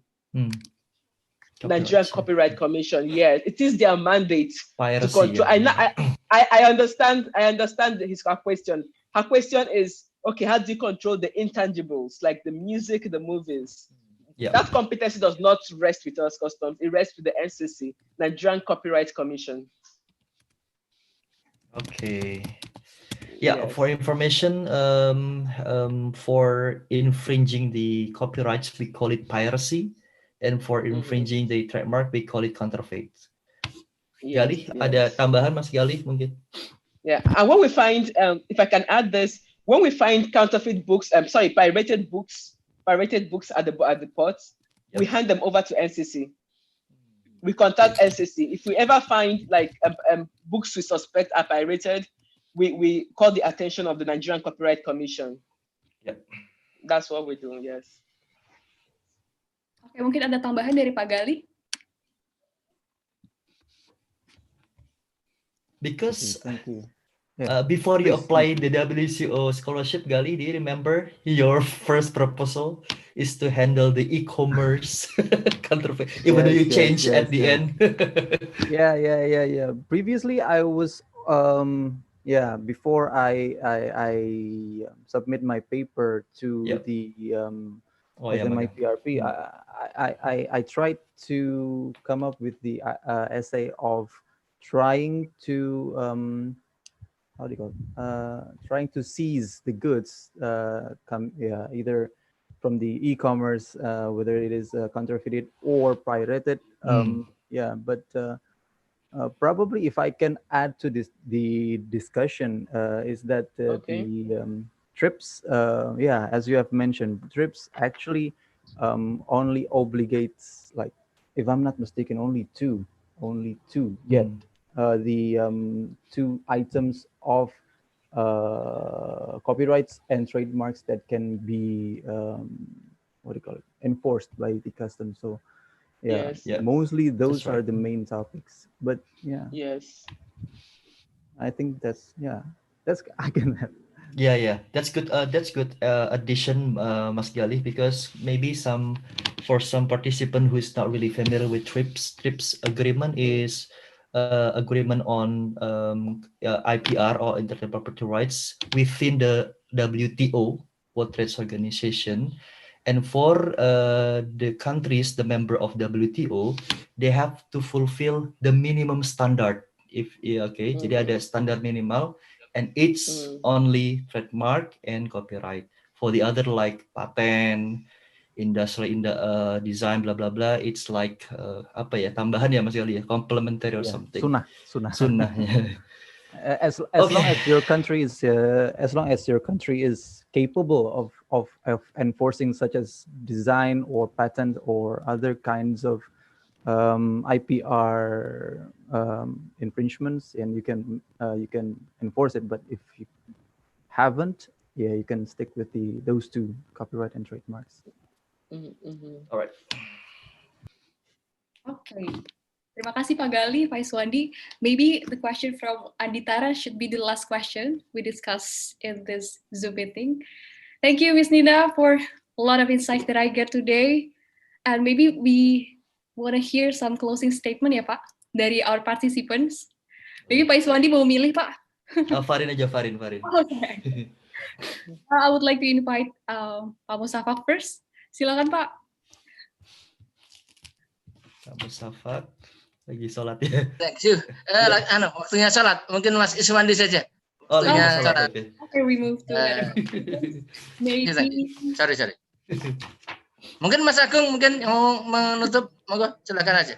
Nigerian Copyright Commission. Yeah, it is their mandate to control. I understand. Her question. Her question is, okay, how do you control the intangibles like the music, the movies? Yeah. That competency does not rest with us, customs. It rests with the NCC, Nigerian Copyright Commission. Okay. Yeah, yes. For information, for infringing the copyrights, we call it piracy. And for infringing the trademark, we call it counterfeit. Yes, Gali, ada tambahan Mas Gali mungkin? Yeah, and when we find, if I can add this, when we find counterfeit books, pirated books at the ports, we hand them over to NCC. We contact NCC. If we ever find like books we suspect are pirated, we call the attention of the Nigerian Copyright Commission. Yep. That's what we're doing, yes. Oke, mungkin ada tambahan dari Pak Gali? Because before you apply the WCO scholarship, Gali, do you remember your first proposal is to handle the e-commerce counterfeit, even though you change at the end? Yeah. Previously, I was before I submit my paper to the SMIPRP, I tried to come up with the essay of trying to trying to seize the goods either from the e-commerce, whether it is counterfeited or pirated. But probably if I can add to the discussion is that the TRIPS, as you have mentioned, TRIPS actually only obligates, like, if I'm not mistaken, only two get the two items of copyrights and trademarks that can be enforced by the customs. So mostly those are the main topics. But I think that's I can have. Yeah, that's good. That's good addition, Mas Gali, because maybe some for some participant who is not really familiar with TRIPS agreement is agreement on IPR or intellectual property rights within the WTO, World Trade Organization. And for the countries, the member of WTO, they have to fulfill the minimum standard. Jadi ada standar minimal, and it's only trademark and copyright. For the other like patent, industrial design, blah blah blah, it's like tambahan ya Mas Gali ya, complementary or something. Sunnah. As long as your country is capable of enforcing such as design or patent or other kinds of IPR infringements, and you can enforce it. But if you haven't, you can stick with those two, copyright and trademarks. All right. Okay. Terima kasih Pak Gali, Pak Iswandi. Maybe the question from Anditara should be the last question we discuss in this Zoom meeting. Thank you, Ms. Nena, for a lot of insights that I get today. And maybe we want to hear some closing statement ya Pak, dari our participants. Maybe Pak Iswandi mau milih Pak. Farin aja, Farin. Okay. I would like to invite Pak Musafak first. Silakan Pak. Pak Musafak lagi sholat ya. Thank you. Waktunya sholat. Mungkin Mas Iswandi saja. Waktunya sholat. Okay, we move to maybe. Sorry. Mungkin Mas Agung mau menutup, monggo silakan aja.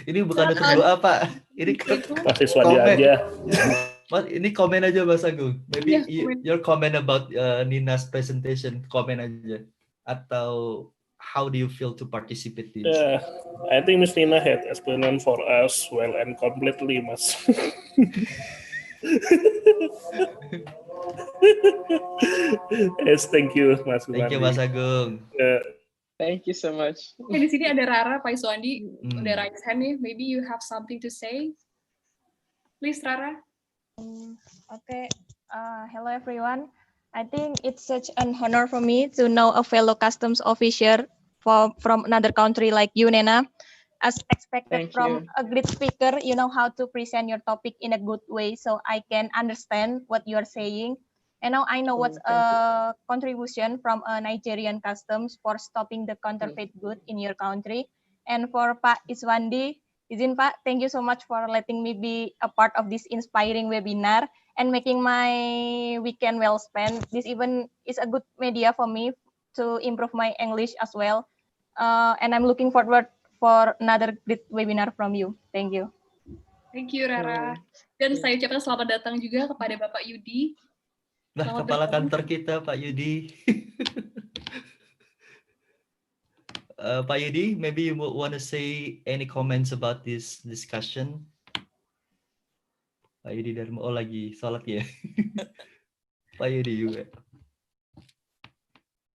Ini bukan untuk doa Pak. Ini Mas Iswandi aja. Mas, ini komen aja Mas Agung. Maybe your comment about Nina's presentation, komen aja. Atau how do you feel to participate in this? Yeah, I think Miss Nena had explained for us well and completely, Mas. Yes, thank you, Mas. Thank you, Mas Agung. Thank you so much. Okay, di sini ada Rara, Pak Iswandi, udah raise hand nih. Maybe you have something to say. Please, Rara. Okay. Hello, everyone. I think it's such an honor for me to know a fellow customs officer from another country like you, Nena. As expected from a great speaker, you know how to present your topic in a good way, so I can understand what you are saying. And now I know what's a contribution from a Nigerian customs for stopping the counterfeit good in your country. And for Pak Iswandi, Pak, thank you so much for letting me be a part of this inspiring webinar and making my weekend well spent. This even is a good media for me to improve my English as well. And I'm looking forward for another great webinar from you. Thank you. Thank you, Rara. Dan saya ucapkan selamat datang juga kepada Bapak Yudi. Nah, kepala kantor kita, Pak Yudi. Pak Yudi, maybe you want to say any comments about this discussion? Pak Yudi Dharma, lagi sholat ya. Pak Yudi juga.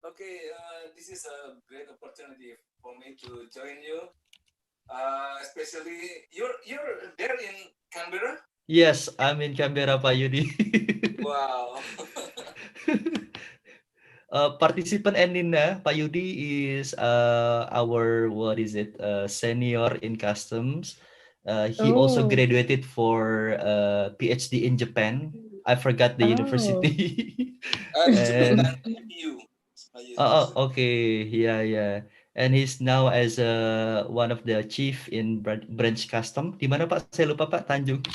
Okay, this is a great opportunity for me to join you. Especially, you're there in Canberra? Yes, I'm in Canberra, Pak Yudi. Wow. Participant and Nena, Pak Yudi is our senior in customs. He also graduated for PhD in Japan. I forgot the university. Okay, yeah. And he's now as one of the chief in branch custom. Di mana Pak? Saya lupa Pak. Tanjung.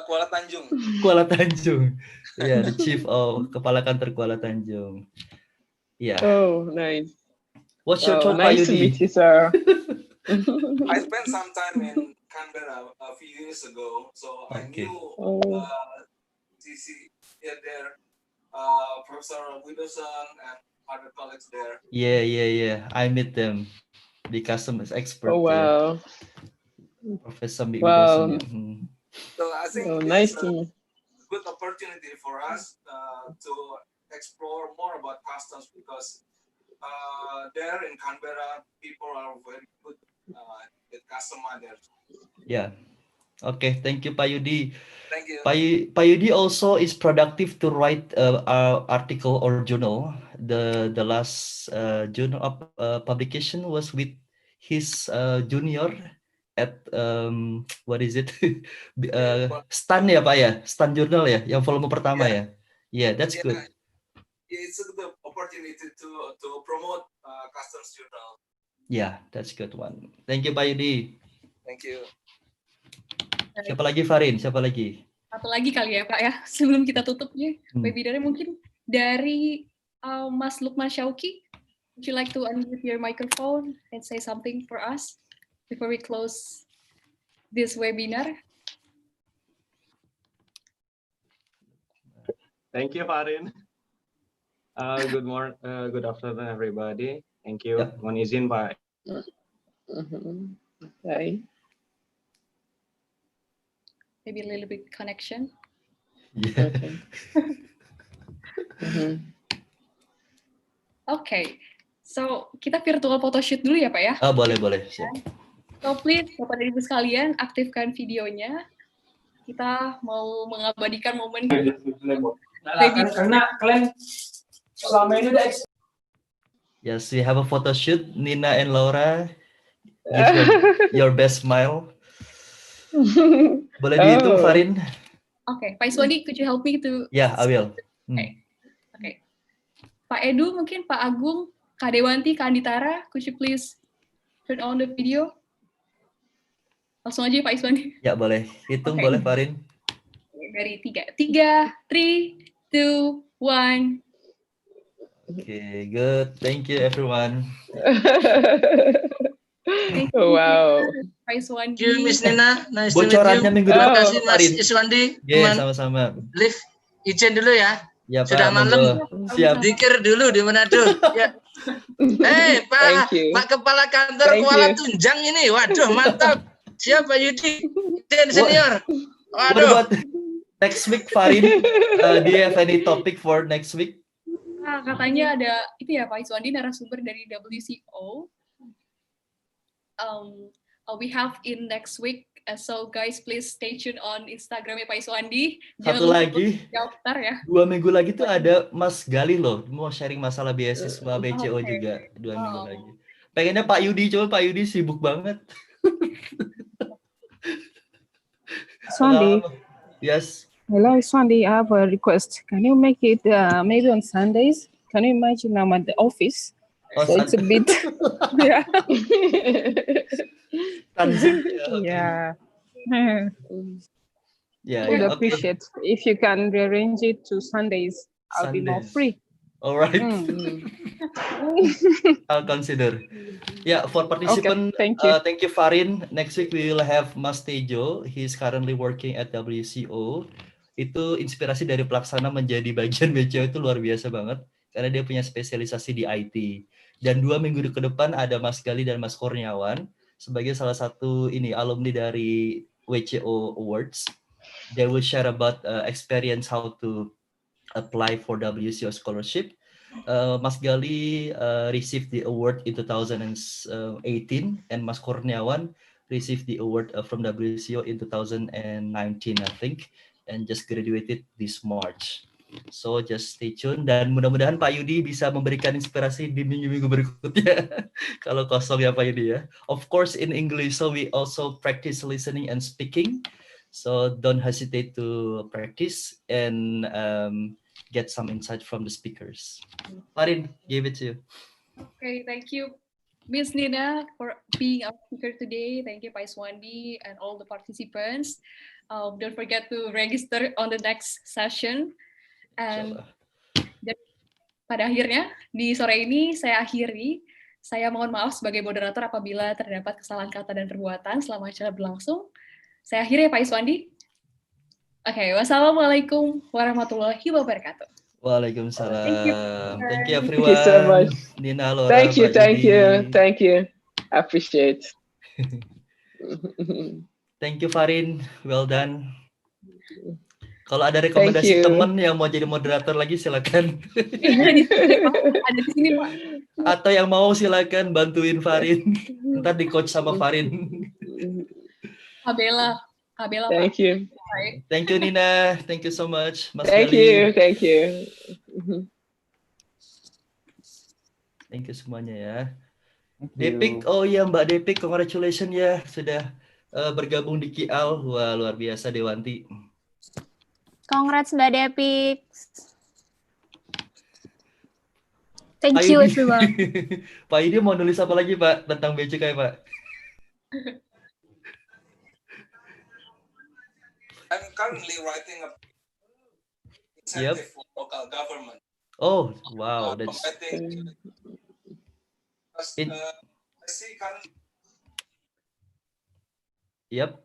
Kuala Tanjung. Kuala Tanjung. Yeah, the chief of Kepala Kantor Kuala Tanjung. Yeah. Oh, nice. What's your thought, nice to meet you, sir. I spent some time in Canberra a few years ago, so I knew CC there, Professor Widdowson and other colleagues there. Yeah. I met them. The customs expert. Oh, wow. Professor Wow. Widdowson. So I think nice it's a good opportunity for us to explore more about customs because there in Canberra, people are very good at customer there. Yeah. Okay, thank you, Pak Yudi. Thank you. Pak Yudi also is productive to write an article or journal the last journal of publication was with his junior at what is it? Stan ya Pak ya, Stan Journal ya, yang volume pertama ya. Yeah, that's good. It's a good opportunity to promote customs journal. Yeah, that's good one. Thank you Pak Yudi. Thank you. Siapa lagi Farin? Siapa lagi? Satu lagi kali ya Pak ya, sebelum kita tutup ya webinarnya, mungkin dari Mas Lukman Syauki. Would you like to unmute your microphone and say something for us before we close this webinar? Thank you, Farin. Good afternoon, everybody. Thank you. Mohon izin, Pak. Hi. Maybe a little bit connection. Yeah. Okay. So kita virtual photoshoot dulu ya Pak ya? Boleh. Siap. So please Bapak dan Ibu sekalian aktifkan videonya. Kita mau mengabadikan momen. Karena kalian selama ini udah. Yes, we have a photo shoot. Nena and Laura, give your best smile. Boleh dihitung, Farin? Okay, Pak Iswandi, could you help me to? Yeah, I will. Okay. Pak Edu, mungkin Pak Agung, Kak Dewanti, Kak Anditara, could you please turn on the video? Langsung aja Pak Iswandi. Ya, boleh. Hitung boleh, Farin. Dari 3. 3, 3, 2, 1. Okay, good. Thank you, everyone. Thank you. Wow. Pak Iswandi. Thank you, Miss Nena. Nice to meet Bocorannya you. minggu depan. Terima kasih, Mas Iswandi. Yeah, sama-sama. Live, izin dulu ya. Ya, sudah Pak, malam. Siap. Dikir dulu di Manado. Ya. Pak Kepala Kantor Kuala Tunjang ini. Waduh, mantap. Siapa Yudi? Senior. Waduh. Next week, Farin, do you have any topic for next week? Nah, katanya ada itu ya Pak Iswandi, narasumber dari WCO. We have in next week, so guys please stay tuned on Instagramnya Pak Iswandi. Satu lagi, daftar ya. 2 minggu lagi tuh ada Mas Gali loh, mau sharing masalah beasiswa BCO juga 2 minggu lagi. Pengennya Pak Yudi, coba Pak Yudi sibuk banget. Swandi. Yes. Hello, Swandi. I have a request. Can you make it maybe on Sundays? Can you imagine I'm at the office? So it's a bit, yeah. Yeah. Yeah. I would appreciate if you can rearrange it to Sundays. I'll be more free. All right. I'll consider. Yeah, for participant, okay, thank you. Thank you, Farin. Next week we will have Mas Tejo. He's currently working at WCO. Itu inspirasi dari pelaksana menjadi bagian BCO itu luar biasa banget karena dia punya spesialisasi di IT. Dan 2 minggu ke depan ada Mas Gali dan Mas Kurniawan sebagai salah satu alumni dari WCO Awards. They will share about experience how to apply for WCO Scholarship. Mas Gali received the award in 2018 and Mas Kurniawan received the award from WCO in 2019, I think. And just graduated this March. So just stay tuned dan mudah-mudahan Pak Yudi bisa memberikan inspirasi di minggu-minggu berikutnya. Kalau kosong ya Pak Yudi ya. Of course in English, so we also practice listening and speaking. So don't hesitate to practice and get some insight from the speakers. Farin, give it to you. Okay, thank you, Miss Nena, for being our speaker today. Thank you, Pak Iswandi, and all the participants. Don't forget to register on the next session. And pada akhirnya, di sore ini saya akhiri. Saya mohon maaf sebagai moderator apabila terdapat kesalahan kata dan perbuatan selama acara berlangsung. Saya akhiri ya Pak Iswandi. Oke, wassalamualaikum warahmatullahi wabarakatuh. Waalaikumsalam. Thank you Thank everyone. you so much. Nina, Laura, thank you. Thank you. I appreciate. Thank you Farin, well done. Kalau ada rekomendasi teman yang mau jadi moderator lagi silakan. Ada di sini Pak. Atau yang mau silakan bantuin Farin. Ntar di coach sama Farin. Kabela. Thank you. Thank you Nina. Thank you so much. Mas Thank Gali. you. Thank you semuanya ya. Depik, oh iya Mbak Depik, congratulations ya sudah bergabung di KL. Wah, luar biasa Dewanti. Congrats Mbak Depik. Thank you everyone. Pak Idi mau nulis apa lagi Pak tentang BCK Pak? I'm currently writing a incentive for local government. Oh, wow, that's. I see current. Yep.